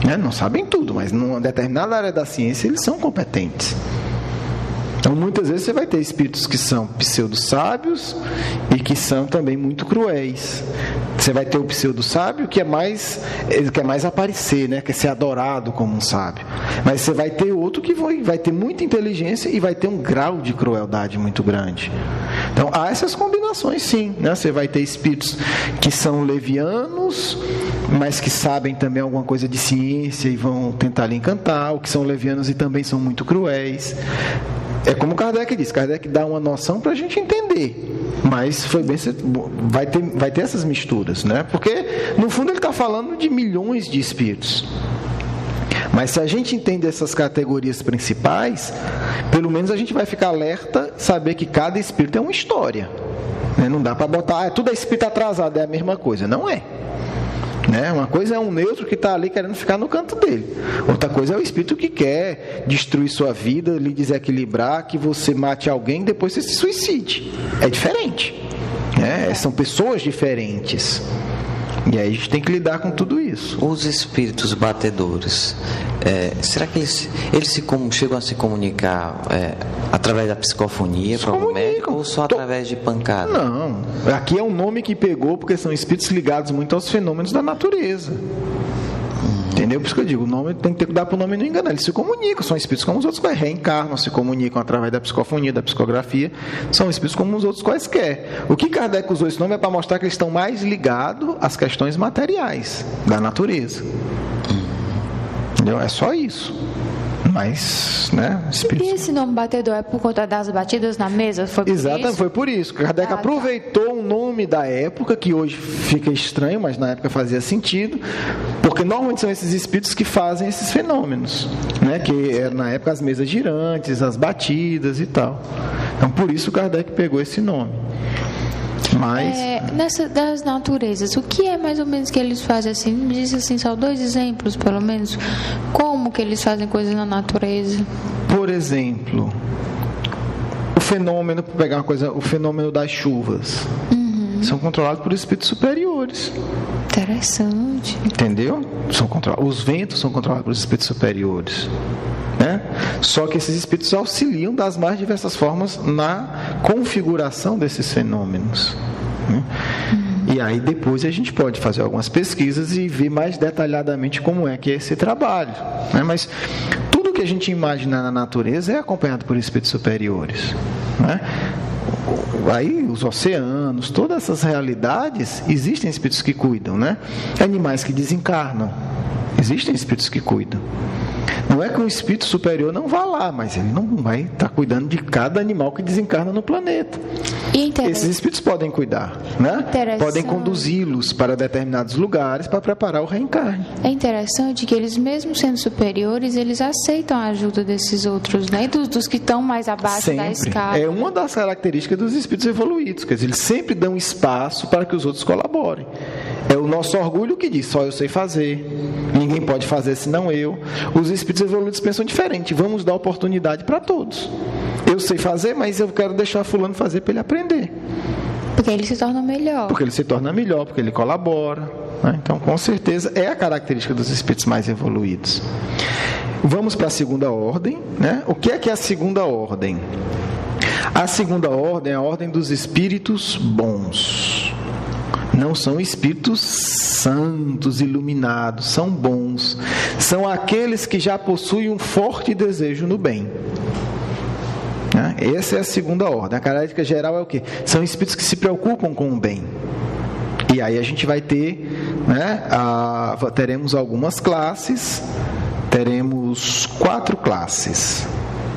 Né? Não sabem tudo, mas numa determinada área da ciência eles são competentes. Então, muitas vezes você vai ter espíritos que são pseudo-sábios e que são também muito cruéis. Você vai ter o pseudo-sábio que ele quer mais aparecer, né? Quer ser adorado como um sábio. Mas você vai ter outro que vai ter muita inteligência e vai ter um grau de crueldade muito grande. Então, há essas combinações, sim, né? Você vai ter espíritos que são levianos, mas que sabem também alguma coisa de ciência e vão tentar lhe encantar, ou que são levianos e também são muito cruéis. É como Kardec disse, Kardec dá uma noção para a gente entender, mas vai ter essas misturas, né? Porque no fundo ele está falando de milhões de espíritos. Mas se a gente entender essas categorias principais, pelo menos a gente vai ficar alerta, saber que cada espírito é uma história, né? Não dá para botar, tudo é espírito atrasado, é a mesma coisa, não é. Né? Uma coisa é um neutro que está ali querendo ficar no canto dele. Outra coisa é o espírito que quer destruir sua vida, lhe desequilibrar, que você mate alguém e depois você se suicide. É diferente. Né? São pessoas diferentes. E aí a gente tem que lidar com tudo isso. Os espíritos batedores, será que eles chegam a se comunicar através da psicofonia para o médico ou só através de pancada? Não, aqui é um nome que pegou porque são espíritos ligados muito aos fenômenos da natureza. Entendeu? Por isso que eu digo, o nome tem que dar para o nome não enganar. Eles se comunicam, são espíritos como os outros que reencarnam, se comunicam através da psicofonia, da psicografia. São espíritos como os outros quaisquer. O que Kardec usou esse nome é para mostrar que eles estão mais ligados às questões materiais da natureza. Entendeu? É só isso. Mas, né, espírito... E esse nome batedor é por conta das batidas na mesa? Exatamente, foi por isso. Kardec aproveitou o nome da época, que hoje fica estranho, mas na época fazia sentido, porque normalmente são esses espíritos que fazem esses fenômenos, né, que eram na época as mesas girantes, as batidas e tal. Então, por isso Kardec pegou esse nome. Mas... das naturezas, o que é mais ou menos que eles fazem assim? Me diz assim, só 2 exemplos, pelo menos. Como que eles fazem coisas na natureza? Por exemplo, o fenômeno das chuvas. São controlados por espíritos superiores. Interessante. Entendeu? Os ventos são controlados por espíritos superiores. Né? Só que esses espíritos auxiliam das mais diversas formas na configuração desses fenômenos. Né? E aí depois a gente pode fazer algumas pesquisas e ver mais detalhadamente como é que é esse trabalho. Né? Mas tudo que a gente imagina na natureza é acompanhado por espíritos superiores. Né? aí os oceanos, todas essas realidades, existem espíritos que cuidam, né? Animais que desencarnam, existem espíritos que cuidam. Não é que um espírito superior não vá lá, mas ele não vai estar cuidando de cada animal que desencarna no planeta. Esses espíritos podem cuidar, né? Podem conduzi-los para determinados lugares para preparar o reencarne. É interessante que eles, mesmo sendo superiores, eles aceitam a ajuda desses outros, né? Dos que estão mais abaixo da escala. É uma das características dos espíritos evoluídos, quer dizer, eles sempre dão espaço para que os outros colaborem. É o nosso orgulho que diz, só eu sei fazer, ninguém pode fazer senão eu. Os espíritos evoluídos pensam diferente, vamos dar oportunidade para todos. Eu sei fazer, mas eu quero deixar fulano fazer para ele aprender. Porque ele se torna melhor. Porque ele se torna melhor, porque ele colabora, né? Então, com certeza, é a característica dos espíritos mais evoluídos. Vamos para a segunda ordem, né? O que é a segunda ordem? A segunda ordem é a ordem dos espíritos bons. Não são espíritos santos, iluminados, são bons. São aqueles que já possuem um forte desejo no bem. Essa é a segunda ordem. A característica geral é o quê? São espíritos que se preocupam com o bem. E aí a gente vai ter, né, teremos algumas classes, teremos 4 classes.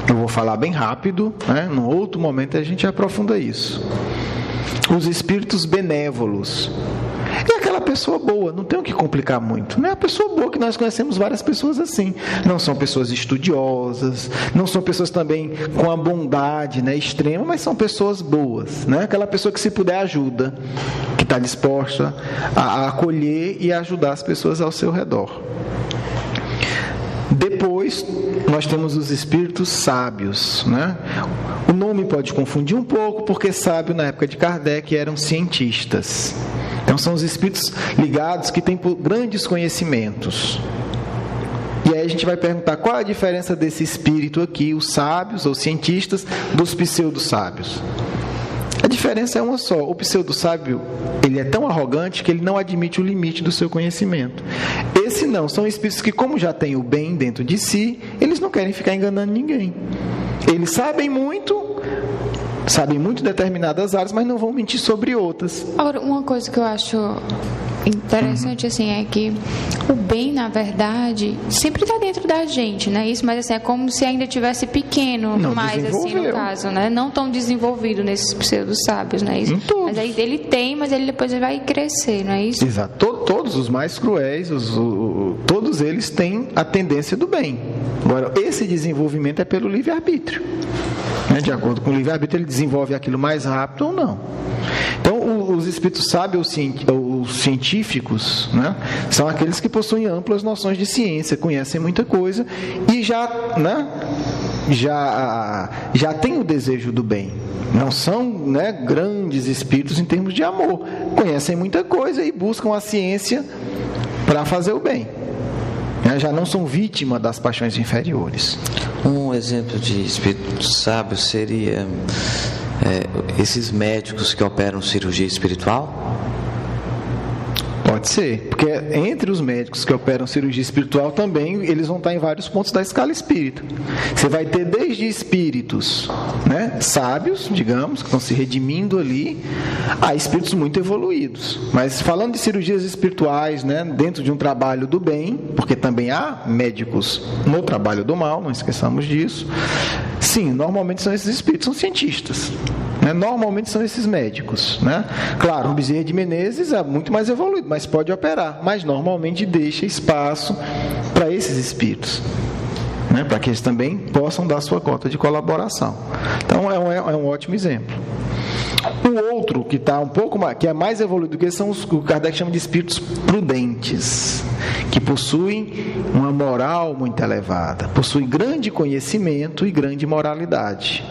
Eu vou falar bem rápido, né? Num outro momento a gente aprofunda isso. Os espíritos benévolos. É aquela pessoa boa, não tem o que complicar muito. Não é a pessoa boa, que nós conhecemos várias pessoas assim. Não são pessoas estudiosas, não são pessoas também com a bondade, né, extrema, mas são pessoas boas, né? Aquela pessoa que, se puder, ajuda, que está disposta a acolher e ajudar as pessoas ao seu redor. Depois, nós temos os espíritos sábios, né? O nome pode confundir um pouco, porque sábio, na época de Kardec, eram cientistas. Então, são os espíritos ligados que têm grandes conhecimentos. E aí a gente vai perguntar qual a diferença desse espírito aqui, os sábios ou cientistas, dos pseudo-sábios. A diferença é uma só. O pseudo-sábio, ele é tão arrogante que ele não admite o limite do seu conhecimento. Esse não, são espíritos que, como já têm o bem dentro de si, eles não querem ficar enganando ninguém. Eles sabem muito determinadas áreas, mas não vão mentir sobre outras. Agora, uma coisa que eu acho interessante, assim, é que o bem, na verdade, sempre está dentro da gente, né? Isso, mas assim, é como se ainda tivesse pequeno, não mais assim, no caso, né? Não tão desenvolvido nesses pseudo-sábios, né? Isso. Mas aí ele tem, mas ele depois vai crescer, não é isso? Exato. Todos os mais cruéis, todos eles têm a tendência do bem. Agora, esse desenvolvimento é pelo livre-arbítrio. De acordo com o livre-arbítrio, ele desenvolve aquilo mais rápido ou não. Então, os espíritos sábios ou científicos, né, são aqueles que possuem amplas noções de ciência, conhecem muita coisa e já têm o desejo do bem. Não são, né, grandes espíritos em termos de amor. Conhecem muita coisa e buscam a ciência para fazer o bem. Já não são vítimas das paixões inferiores. Um exemplo de espírito sábio seria esses médicos que operam cirurgia espiritual? Pode ser, porque entre os médicos que operam cirurgia espiritual também, eles vão estar em vários pontos da escala espírita. Você vai ter desde espíritos, né, sábios, digamos, que estão se redimindo ali, a espíritos muito evoluídos. Mas falando de cirurgias espirituais, né, dentro de um trabalho do bem, porque também há médicos no trabalho do mal, não esqueçamos disso. Sim, normalmente são esses espíritos, são cientistas. Normalmente são esses médicos, né? Claro, o Bezerra de Menezes é muito mais evoluído, mas pode operar, mas normalmente deixa espaço para esses espíritos, né? Para que eles também possam dar sua cota de colaboração. Então é um ótimo exemplo. O outro que está um pouco mais, que é mais evoluído que são os que o Kardec chama de espíritos prudentes, que possuem uma moral muito elevada, possuem grande conhecimento e grande moralidade.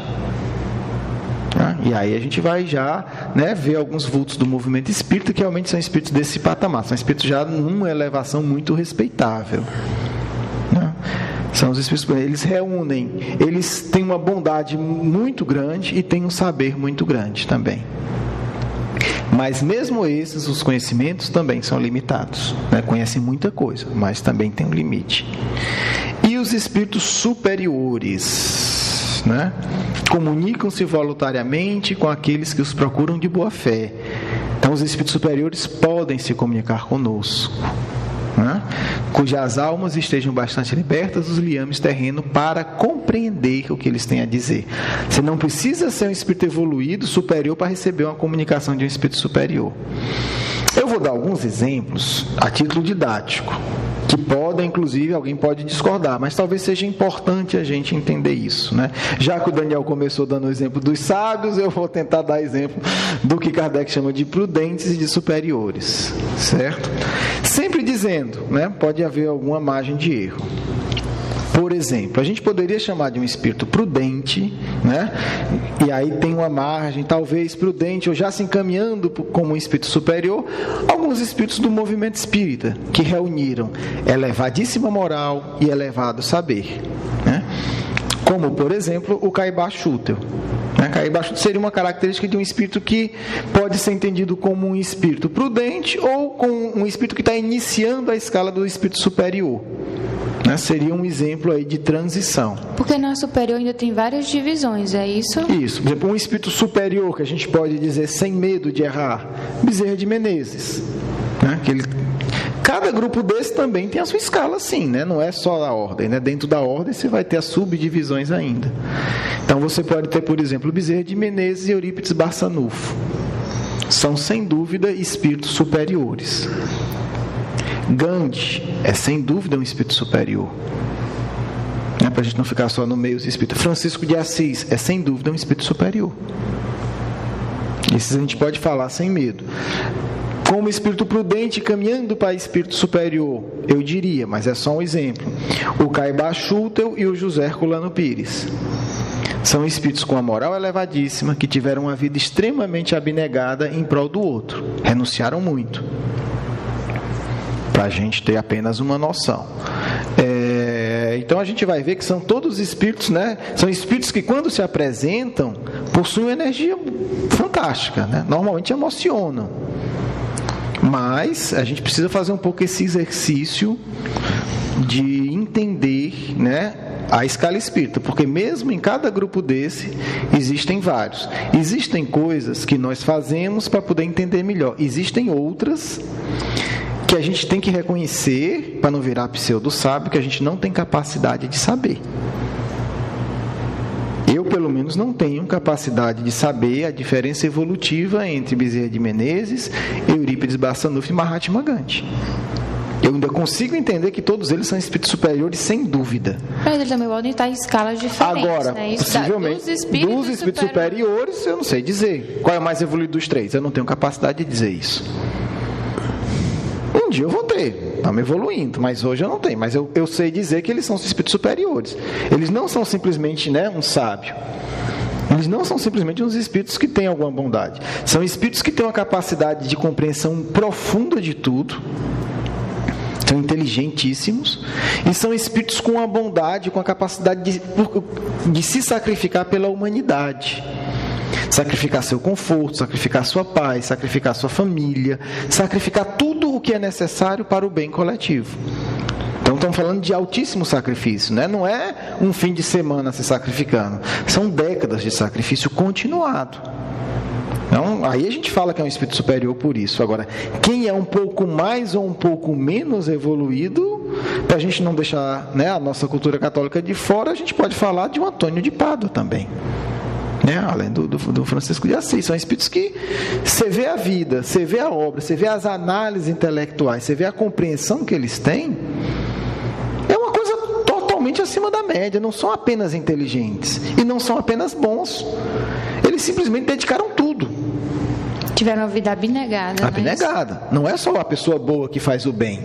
E aí a gente vai já, né, ver alguns vultos do movimento espírita que realmente são espíritos desse patamar, são espíritos já numa elevação muito respeitável, né? São os espíritos, eles reúnem, eles têm uma bondade muito grande e têm um saber muito grande também. Mas mesmo esses, os conhecimentos também são limitados, né? Conhecem muita coisa, mas também tem um limite. E os espíritos superiores? né? Comunicam-se voluntariamente com aqueles que os procuram de boa fé. Então, os espíritos superiores podem se comunicar conosco, né? Cujas almas estejam bastante libertas dos liames terrenos para compreender o que eles têm a dizer. Você não precisa ser um espírito evoluído, superior, para receber uma comunicação de um espírito superior. Eu vou dar alguns exemplos a título didático, que podem, inclusive, alguém pode discordar, mas talvez seja importante a gente entender isso, né? Já que o Daniel começou dando o exemplo dos sábios, eu vou tentar dar exemplo do que Kardec chama de prudentes e de superiores, certo? Sempre dizendo, né? Pode haver alguma margem de erro. Por exemplo, a gente poderia chamar de um espírito prudente, né? E aí tem uma margem, talvez prudente, ou já se encaminhando como um espírito superior, alguns espíritos do movimento espírita, que reuniram elevadíssima moral e elevado saber, né? Como, por exemplo, o Caibá Schutel. Caibá Schutel seria uma característica de um espírito que pode ser entendido como um espírito prudente ou como um espírito que está iniciando a escala do espírito superior. Seria um exemplo aí de transição. Porque na superior ainda tem várias divisões, é isso? Isso. Por exemplo, um espírito superior, que a gente pode dizer sem medo de errar, Bezerra de Menezes, né? Cada grupo desse também tem a sua escala, sim, né? Não é só a ordem, né? Dentro da ordem você vai ter as subdivisões ainda. Então você pode ter, por exemplo, Bezerra de Menezes e Eurípides Barçanufo. São, sem dúvida, espíritos superiores. Gandhi é sem dúvida um espírito superior, né? Para a gente não ficar só no meio dos espíritos. Francisco de Assis é sem dúvida um espírito superior. Esses a gente pode falar sem medo. Como espírito prudente caminhando para espírito superior, eu diria, mas é só um exemplo, o Caibá Schutel e o José Herculano Pires. São espíritos com a moral elevadíssima, que tiveram uma vida extremamente abnegada em prol do outro, renunciaram muito, para a gente ter apenas uma noção. Então a gente vai ver que são todos espíritos, né? São espíritos que, quando se apresentam, possuem uma energia fantástica, né? Normalmente emocionam. Mas a gente precisa fazer um pouco esse exercício de entender, né, a escala espírita, porque mesmo em cada grupo desse existem vários. Existem coisas que nós fazemos para poder entender melhor. Existem outras que a gente tem que reconhecer, para não virar pseudo-sábio, que a gente não tem capacidade de saber. Eu, pelo menos, não tenho capacidade de saber a diferença evolutiva entre Bezerra de Menezes, Eurípides Barçanufo e Mahatma Gandhi. Eu ainda consigo entender que todos eles são espíritos superiores, sem dúvida. Mas eles também podem estar em escalas diferentes. Agora, né? possivelmente, dos espíritos superiores, eu não sei dizer. Qual é o mais evoluído dos três? Eu não tenho capacidade de dizer isso. Um dia eu vou ter, estamos evoluindo, mas hoje eu não tenho. Mas eu sei dizer que eles são os espíritos superiores. Eles não são simplesmente, né, um sábio. Eles não são simplesmente uns espíritos que têm alguma bondade. São espíritos que têm uma capacidade de compreensão profunda de tudo. São inteligentíssimos. E são espíritos com a bondade, com a capacidade de se sacrificar pela humanidade. Sacrificar seu conforto, sacrificar sua paz, sacrificar sua família, sacrificar tudo o que é necessário para o bem coletivo. Então estamos falando de altíssimo sacrifício, né? Não é um fim de semana se sacrificando, são décadas de sacrifício continuado. Então, aí a gente fala que é um espírito superior por isso. Agora, quem é um pouco mais ou um pouco menos evoluído, para a gente não deixar, né, a nossa cultura católica de fora, a gente pode falar de um Antônio de Pádua também. Né? Além do Francisco de Assis, são espíritos que você vê a vida, você vê a obra, você vê as análises intelectuais, você vê a compreensão que eles têm, é uma coisa totalmente acima da média. Não são apenas inteligentes e não são apenas bons, eles simplesmente dedicaram tudo. Tiveram uma vida abnegada. Abnegada. Não é só a pessoa boa que faz o bem.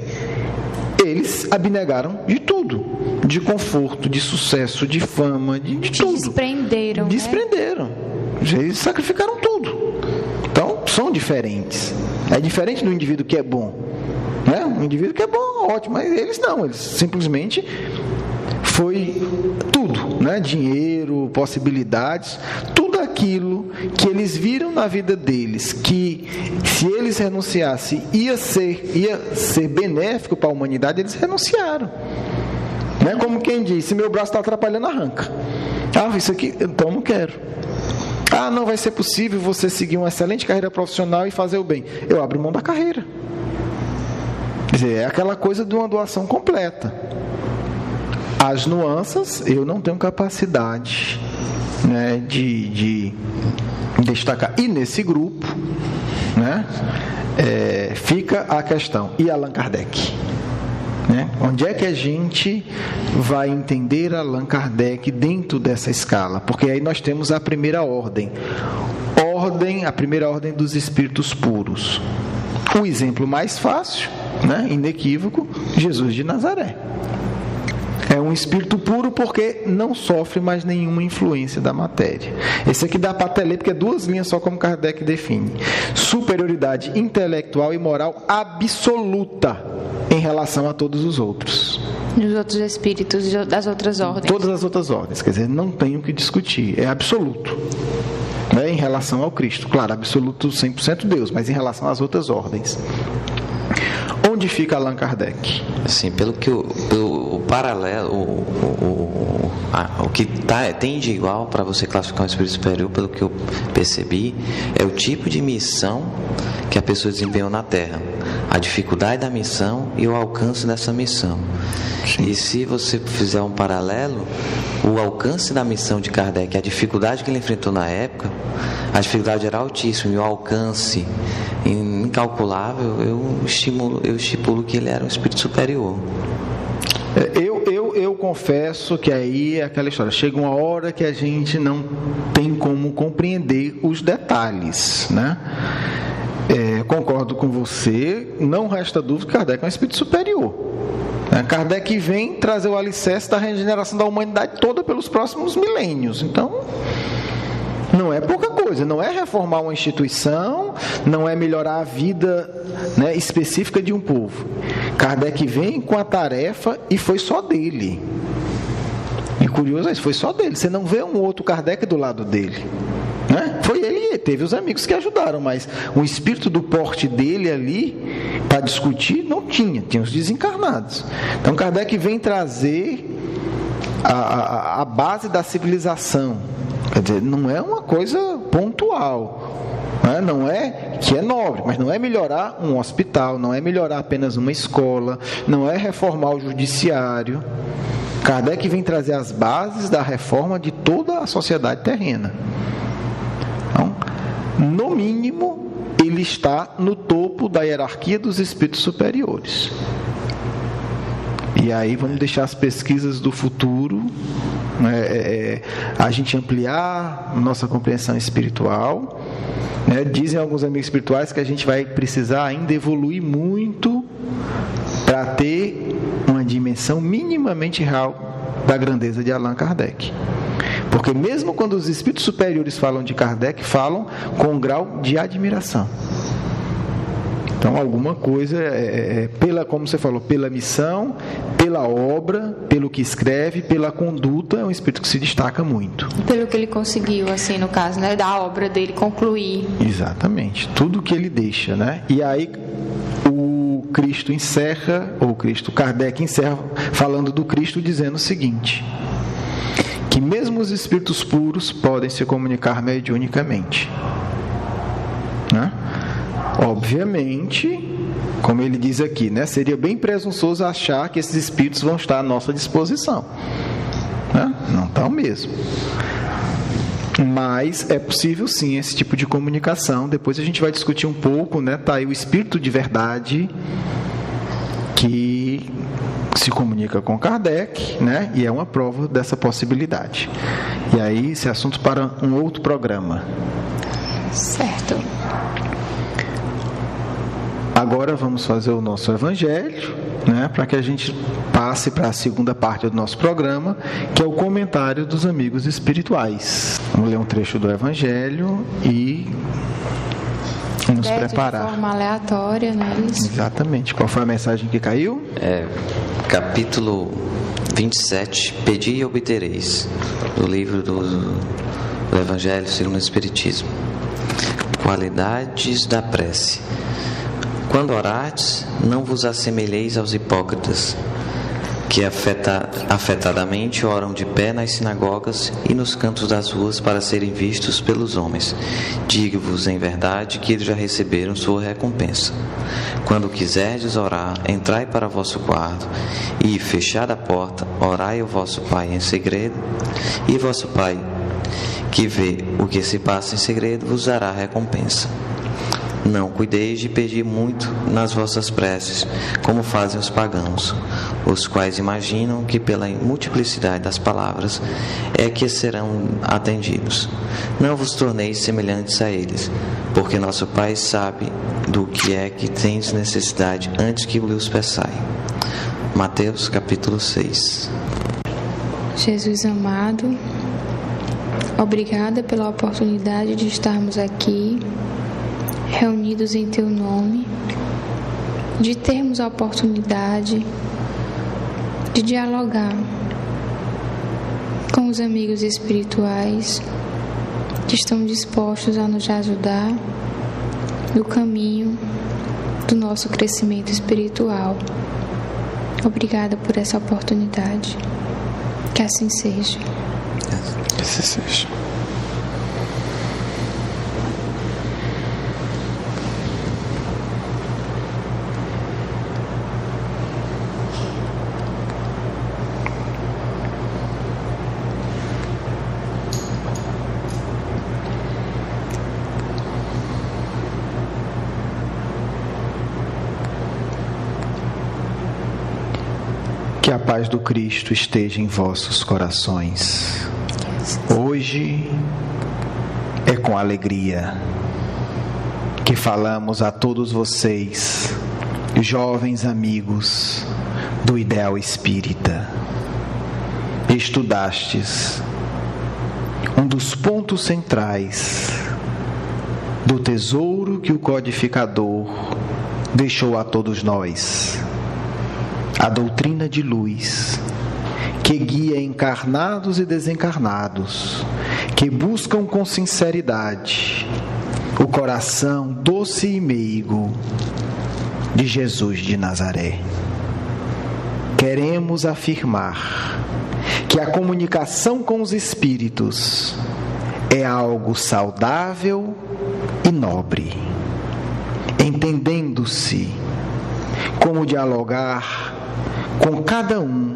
Eles abnegaram de tudo. De conforto, de sucesso, de fama, de tudo. Desprenderam. Desprenderam. Né? Eles sacrificaram tudo. Então, são diferentes. É diferente do indivíduo que é bom. Né? Um indivíduo que é bom, ótimo. Mas eles não. Eles simplesmente foi tudo. Né? Dinheiro, possibilidades, tudo aquilo que eles viram na vida deles, que se eles renunciassem ia ser benéfico para a humanidade, eles renunciaram. Não é como quem diz, se meu braço está atrapalhando, arranca. Ah, isso aqui, então não quero. Ah, não vai ser possível você seguir uma excelente carreira profissional e fazer o bem. Eu abro mão da carreira. Quer dizer, é aquela coisa de uma doação completa. As nuances, eu não tenho capacidade, né, de destacar. E nesse grupo, né, fica a questão. E Allan Kardec? Né? Onde é que a gente vai entender Allan Kardec dentro dessa escala? Porque aí nós temos a primeira ordem. A primeira ordem dos espíritos puros. O exemplo mais fácil, né, inequívoco, Jesus de Nazaré. É um espírito puro porque não sofre mais nenhuma influência da matéria. Esse aqui dá para até ler, porque é 2 linhas só como Kardec define. Superioridade intelectual e moral absoluta em relação a todos os outros. Dos outros espíritos, das outras ordens. Todas as outras ordens, quer dizer, não tem o que discutir, é absoluto. Em relação ao Cristo, claro, absoluto 100% Deus, mas em relação às outras ordens. Onde fica Allan Kardec? Assim, pelo que o paralelo, o que tem de igual para você classificar um espírito superior, pelo que eu percebi, é o tipo de missão que a pessoa desempenhou na Terra, a dificuldade da missão e o alcance dessa missão. Sim. E se você fizer um paralelo, o alcance da missão de Kardec, a dificuldade que ele enfrentou na época, a dificuldade era altíssima e o alcance incalculável, eu estipulo que ele era um espírito superior. Eu confesso que aí é aquela história, chega uma hora que a gente não tem como compreender os detalhes, né? Concordo com você, não resta dúvida que Kardec é um espírito superior. Kardec vem trazer o alicerce da regeneração da humanidade toda pelos próximos milênios. Então, não é pouca coisa, não é reformar uma instituição, não é melhorar a vida, né, específica de um povo. Kardec vem com a tarefa e foi só dele. E curioso é isso, foi só dele. Você não vê um outro Kardec do lado dele. Né? Foi ele, teve os amigos que ajudaram, mas um espírito do porte dele ali, para discutir, não tinha os desencarnados. Então Kardec vem trazer a base da civilização. Quer dizer, não é uma coisa pontual, né? Não é que é nobre, mas não é melhorar um hospital, não é melhorar apenas uma escola, não é reformar o judiciário. Kardec vem trazer as bases da reforma de toda a sociedade terrena. Então, no mínimo, ele está no topo da hierarquia dos espíritos superiores. E aí vamos deixar as pesquisas do futuro, a gente ampliar nossa compreensão espiritual. Né? Dizem alguns amigos espirituais que a gente vai precisar ainda evoluir muito para ter uma dimensão minimamente real da grandeza de Allan Kardec. Porque mesmo quando os espíritos superiores falam de Kardec, falam com um grau de admiração. Então, alguma coisa, como você falou, pela missão, pela obra, pelo que escreve, pela conduta, é um espírito que se destaca muito. Pelo que ele conseguiu, assim, no caso, né, da obra dele concluir. Exatamente, tudo que ele deixa, né? E aí, Kardec encerra falando do Cristo, dizendo o seguinte: que mesmo os espíritos puros podem se comunicar mediunicamente, né? Obviamente, como ele diz aqui, né, seria bem presunçoso achar que esses espíritos vão estar à nossa disposição, né? Não estão mesmo. Mas é possível sim esse tipo de comunicação. Depois a gente vai discutir um pouco, né? Tá aí o espírito de verdade que se comunica com Kardec, né? E é uma prova dessa possibilidade. E aí esse assunto para um outro programa. Certo. Agora vamos fazer o nosso evangelho, né, para que a gente passe para a segunda parte do nosso programa, que é o comentário dos amigos espirituais. Vamos ler um trecho do evangelho e nos preparar. De forma aleatória, não é isso? Exatamente. Qual foi a mensagem que caiu? Capítulo 27, Pedi e obtereis, do livro do Evangelho segundo o Espiritismo. Qualidades da prece. Quando orardes, não vos assemelheis aos hipócritas, que afetadamente oram de pé nas sinagogas e nos cantos das ruas para serem vistos pelos homens. Digo-vos em verdade que eles já receberam sua recompensa. Quando quiserdes orar, entrai para vosso quarto e, fechada a porta, orai ao vosso Pai em segredo, e vosso Pai, que vê o que se passa em segredo, vos dará recompensa. Não cuideis de pedir muito nas vossas preces, como fazem os pagãos, os quais imaginam que pela multiplicidade das palavras é que serão atendidos. Não vos torneis semelhantes a eles, porque nosso Pai sabe do que é que tendes necessidade antes que vos peçai. Mateus capítulo 6. Jesus amado, obrigada pela oportunidade de estarmos aqui reunidos em Teu nome, de termos a oportunidade de dialogar com os amigos espirituais que estão dispostos a nos ajudar no caminho do nosso crescimento espiritual. Obrigada por essa oportunidade. Que assim seja. Que assim seja. Que a paz do Cristo esteja em vossos corações. Hoje é com alegria que falamos a todos vocês, jovens amigos do ideal espírita. Estudastes um dos pontos centrais do tesouro que o codificador deixou a todos nós. A doutrina de luz, que guia encarnados e desencarnados, que buscam com sinceridade o coração doce e meigo de Jesus de Nazaré. Queremos afirmar que a comunicação com os espíritos é algo saudável e nobre, entendendo-se como dialogar com cada um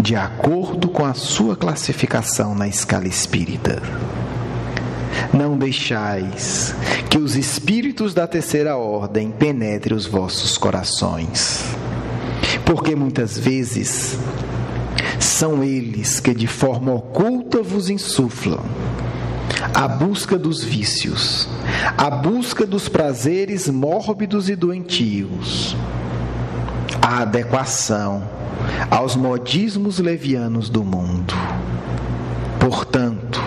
de acordo com a sua classificação na escala espírita. Não deixais que os espíritos da terceira ordem penetrem os vossos corações, porque muitas vezes são eles que de forma oculta vos insuflam a busca dos vícios, a busca dos prazeres mórbidos e doentios, a adequação aos modismos levianos do mundo. Portanto,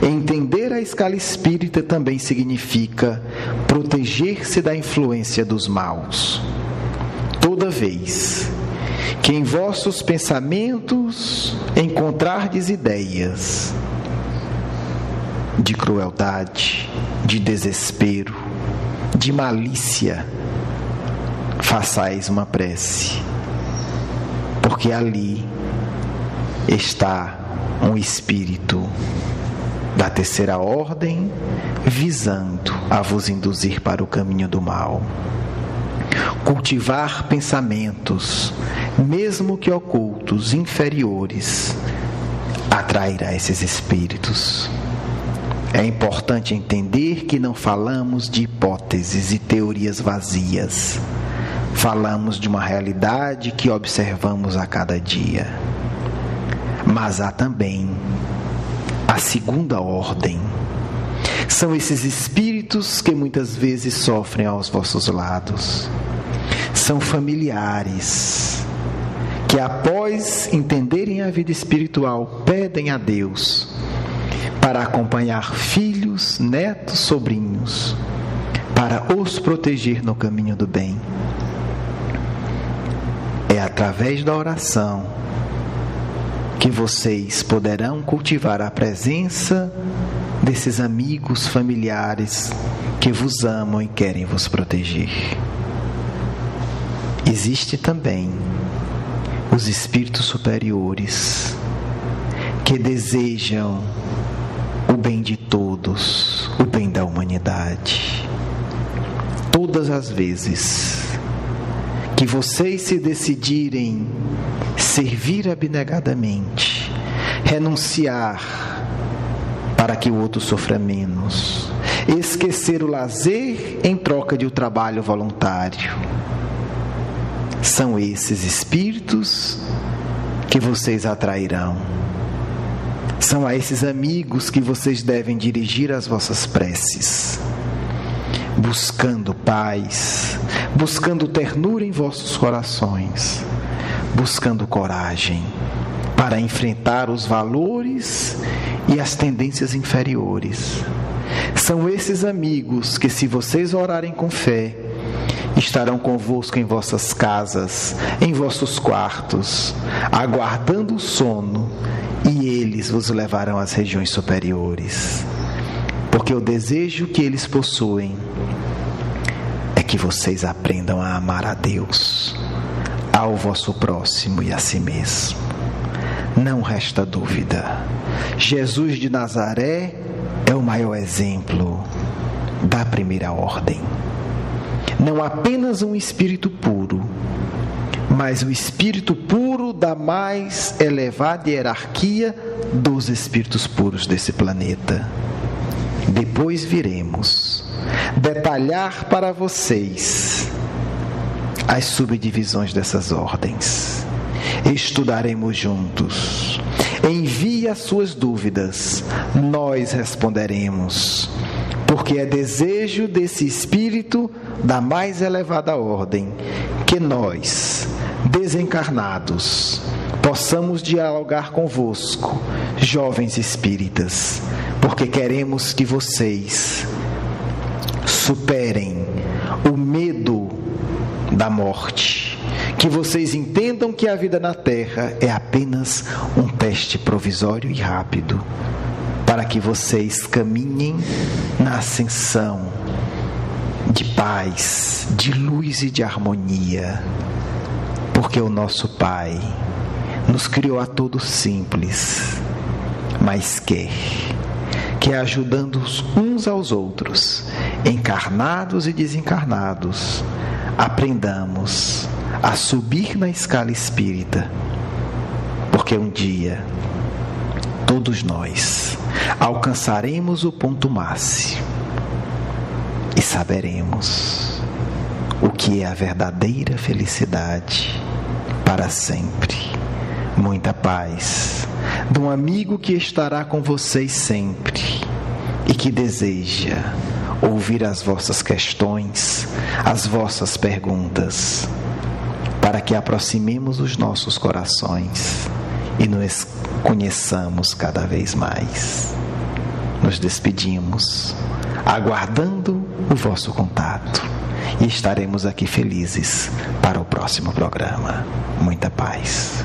entender a escala espírita também significa proteger-se da influência dos maus. Toda vez que em vossos pensamentos encontrardes ideias de crueldade, de desespero, de malícia, façais uma prece, porque ali está um espírito da terceira ordem visando a vos induzir para o caminho do mal. Cultivar pensamentos, mesmo que ocultos, inferiores, atrairá esses espíritos. É importante entender que não falamos de hipóteses e teorias vazias. Falamos de uma realidade que observamos a cada dia. Mas há também a segunda ordem. São esses espíritos que muitas vezes sofrem aos vossos lados. São familiares que, após entenderem a vida espiritual, pedem a Deus para acompanhar filhos, netos, sobrinhos, para os proteger no caminho do bem. É através da oração que vocês poderão cultivar a presença desses amigos, familiares que vos amam e querem vos proteger. Existe também os espíritos superiores que desejam o bem de todos, o bem da humanidade. Todas as vezes que vocês se decidirem servir abnegadamente, renunciar para que o outro sofra menos, esquecer o lazer em troca de um trabalho voluntário, são esses espíritos que vocês atrairão. São a esses amigos que vocês devem dirigir as vossas preces, buscando paz, buscando ternura em vossos corações, buscando coragem para enfrentar os valores e as tendências inferiores. São esses amigos que, se vocês orarem com fé, estarão convosco em vossas casas, em vossos quartos, aguardando o sono, e eles vos levarão às regiões superiores. Porque o desejo que eles possuem é que vocês aprendam a amar a Deus, ao vosso próximo e a si mesmo. Não resta dúvida, Jesus de Nazaré é o maior exemplo da primeira ordem. Não apenas um espírito puro, mas o espírito puro da mais elevada hierarquia dos espíritos puros desse planeta. Depois viremos detalhar para vocês as subdivisões dessas ordens. Estudaremos juntos. Envie as suas dúvidas, nós responderemos, porque é desejo desse espírito da mais elevada ordem que nós, desencarnados, possamos dialogar convosco, jovens espíritas, porque queremos que vocês superem o medo da morte, que vocês entendam que a vida na Terra é apenas um teste provisório e rápido, para que vocês caminhem na ascensão de paz, de luz e de harmonia, porque o nosso Pai nos criou a todos simples, mas quer que, ajudando uns aos outros, encarnados e desencarnados, aprendamos a subir na escala espírita, porque um dia todos nós alcançaremos o ponto máximo e saberemos o que é a verdadeira felicidade para sempre. Muita paz de um amigo que estará com vocês sempre e que deseja ouvir as vossas questões, as vossas perguntas, para que aproximemos os nossos corações e nos conheçamos cada vez mais. Nos despedimos, aguardando o vosso contato, e estaremos aqui felizes para o próximo programa. Muita paz.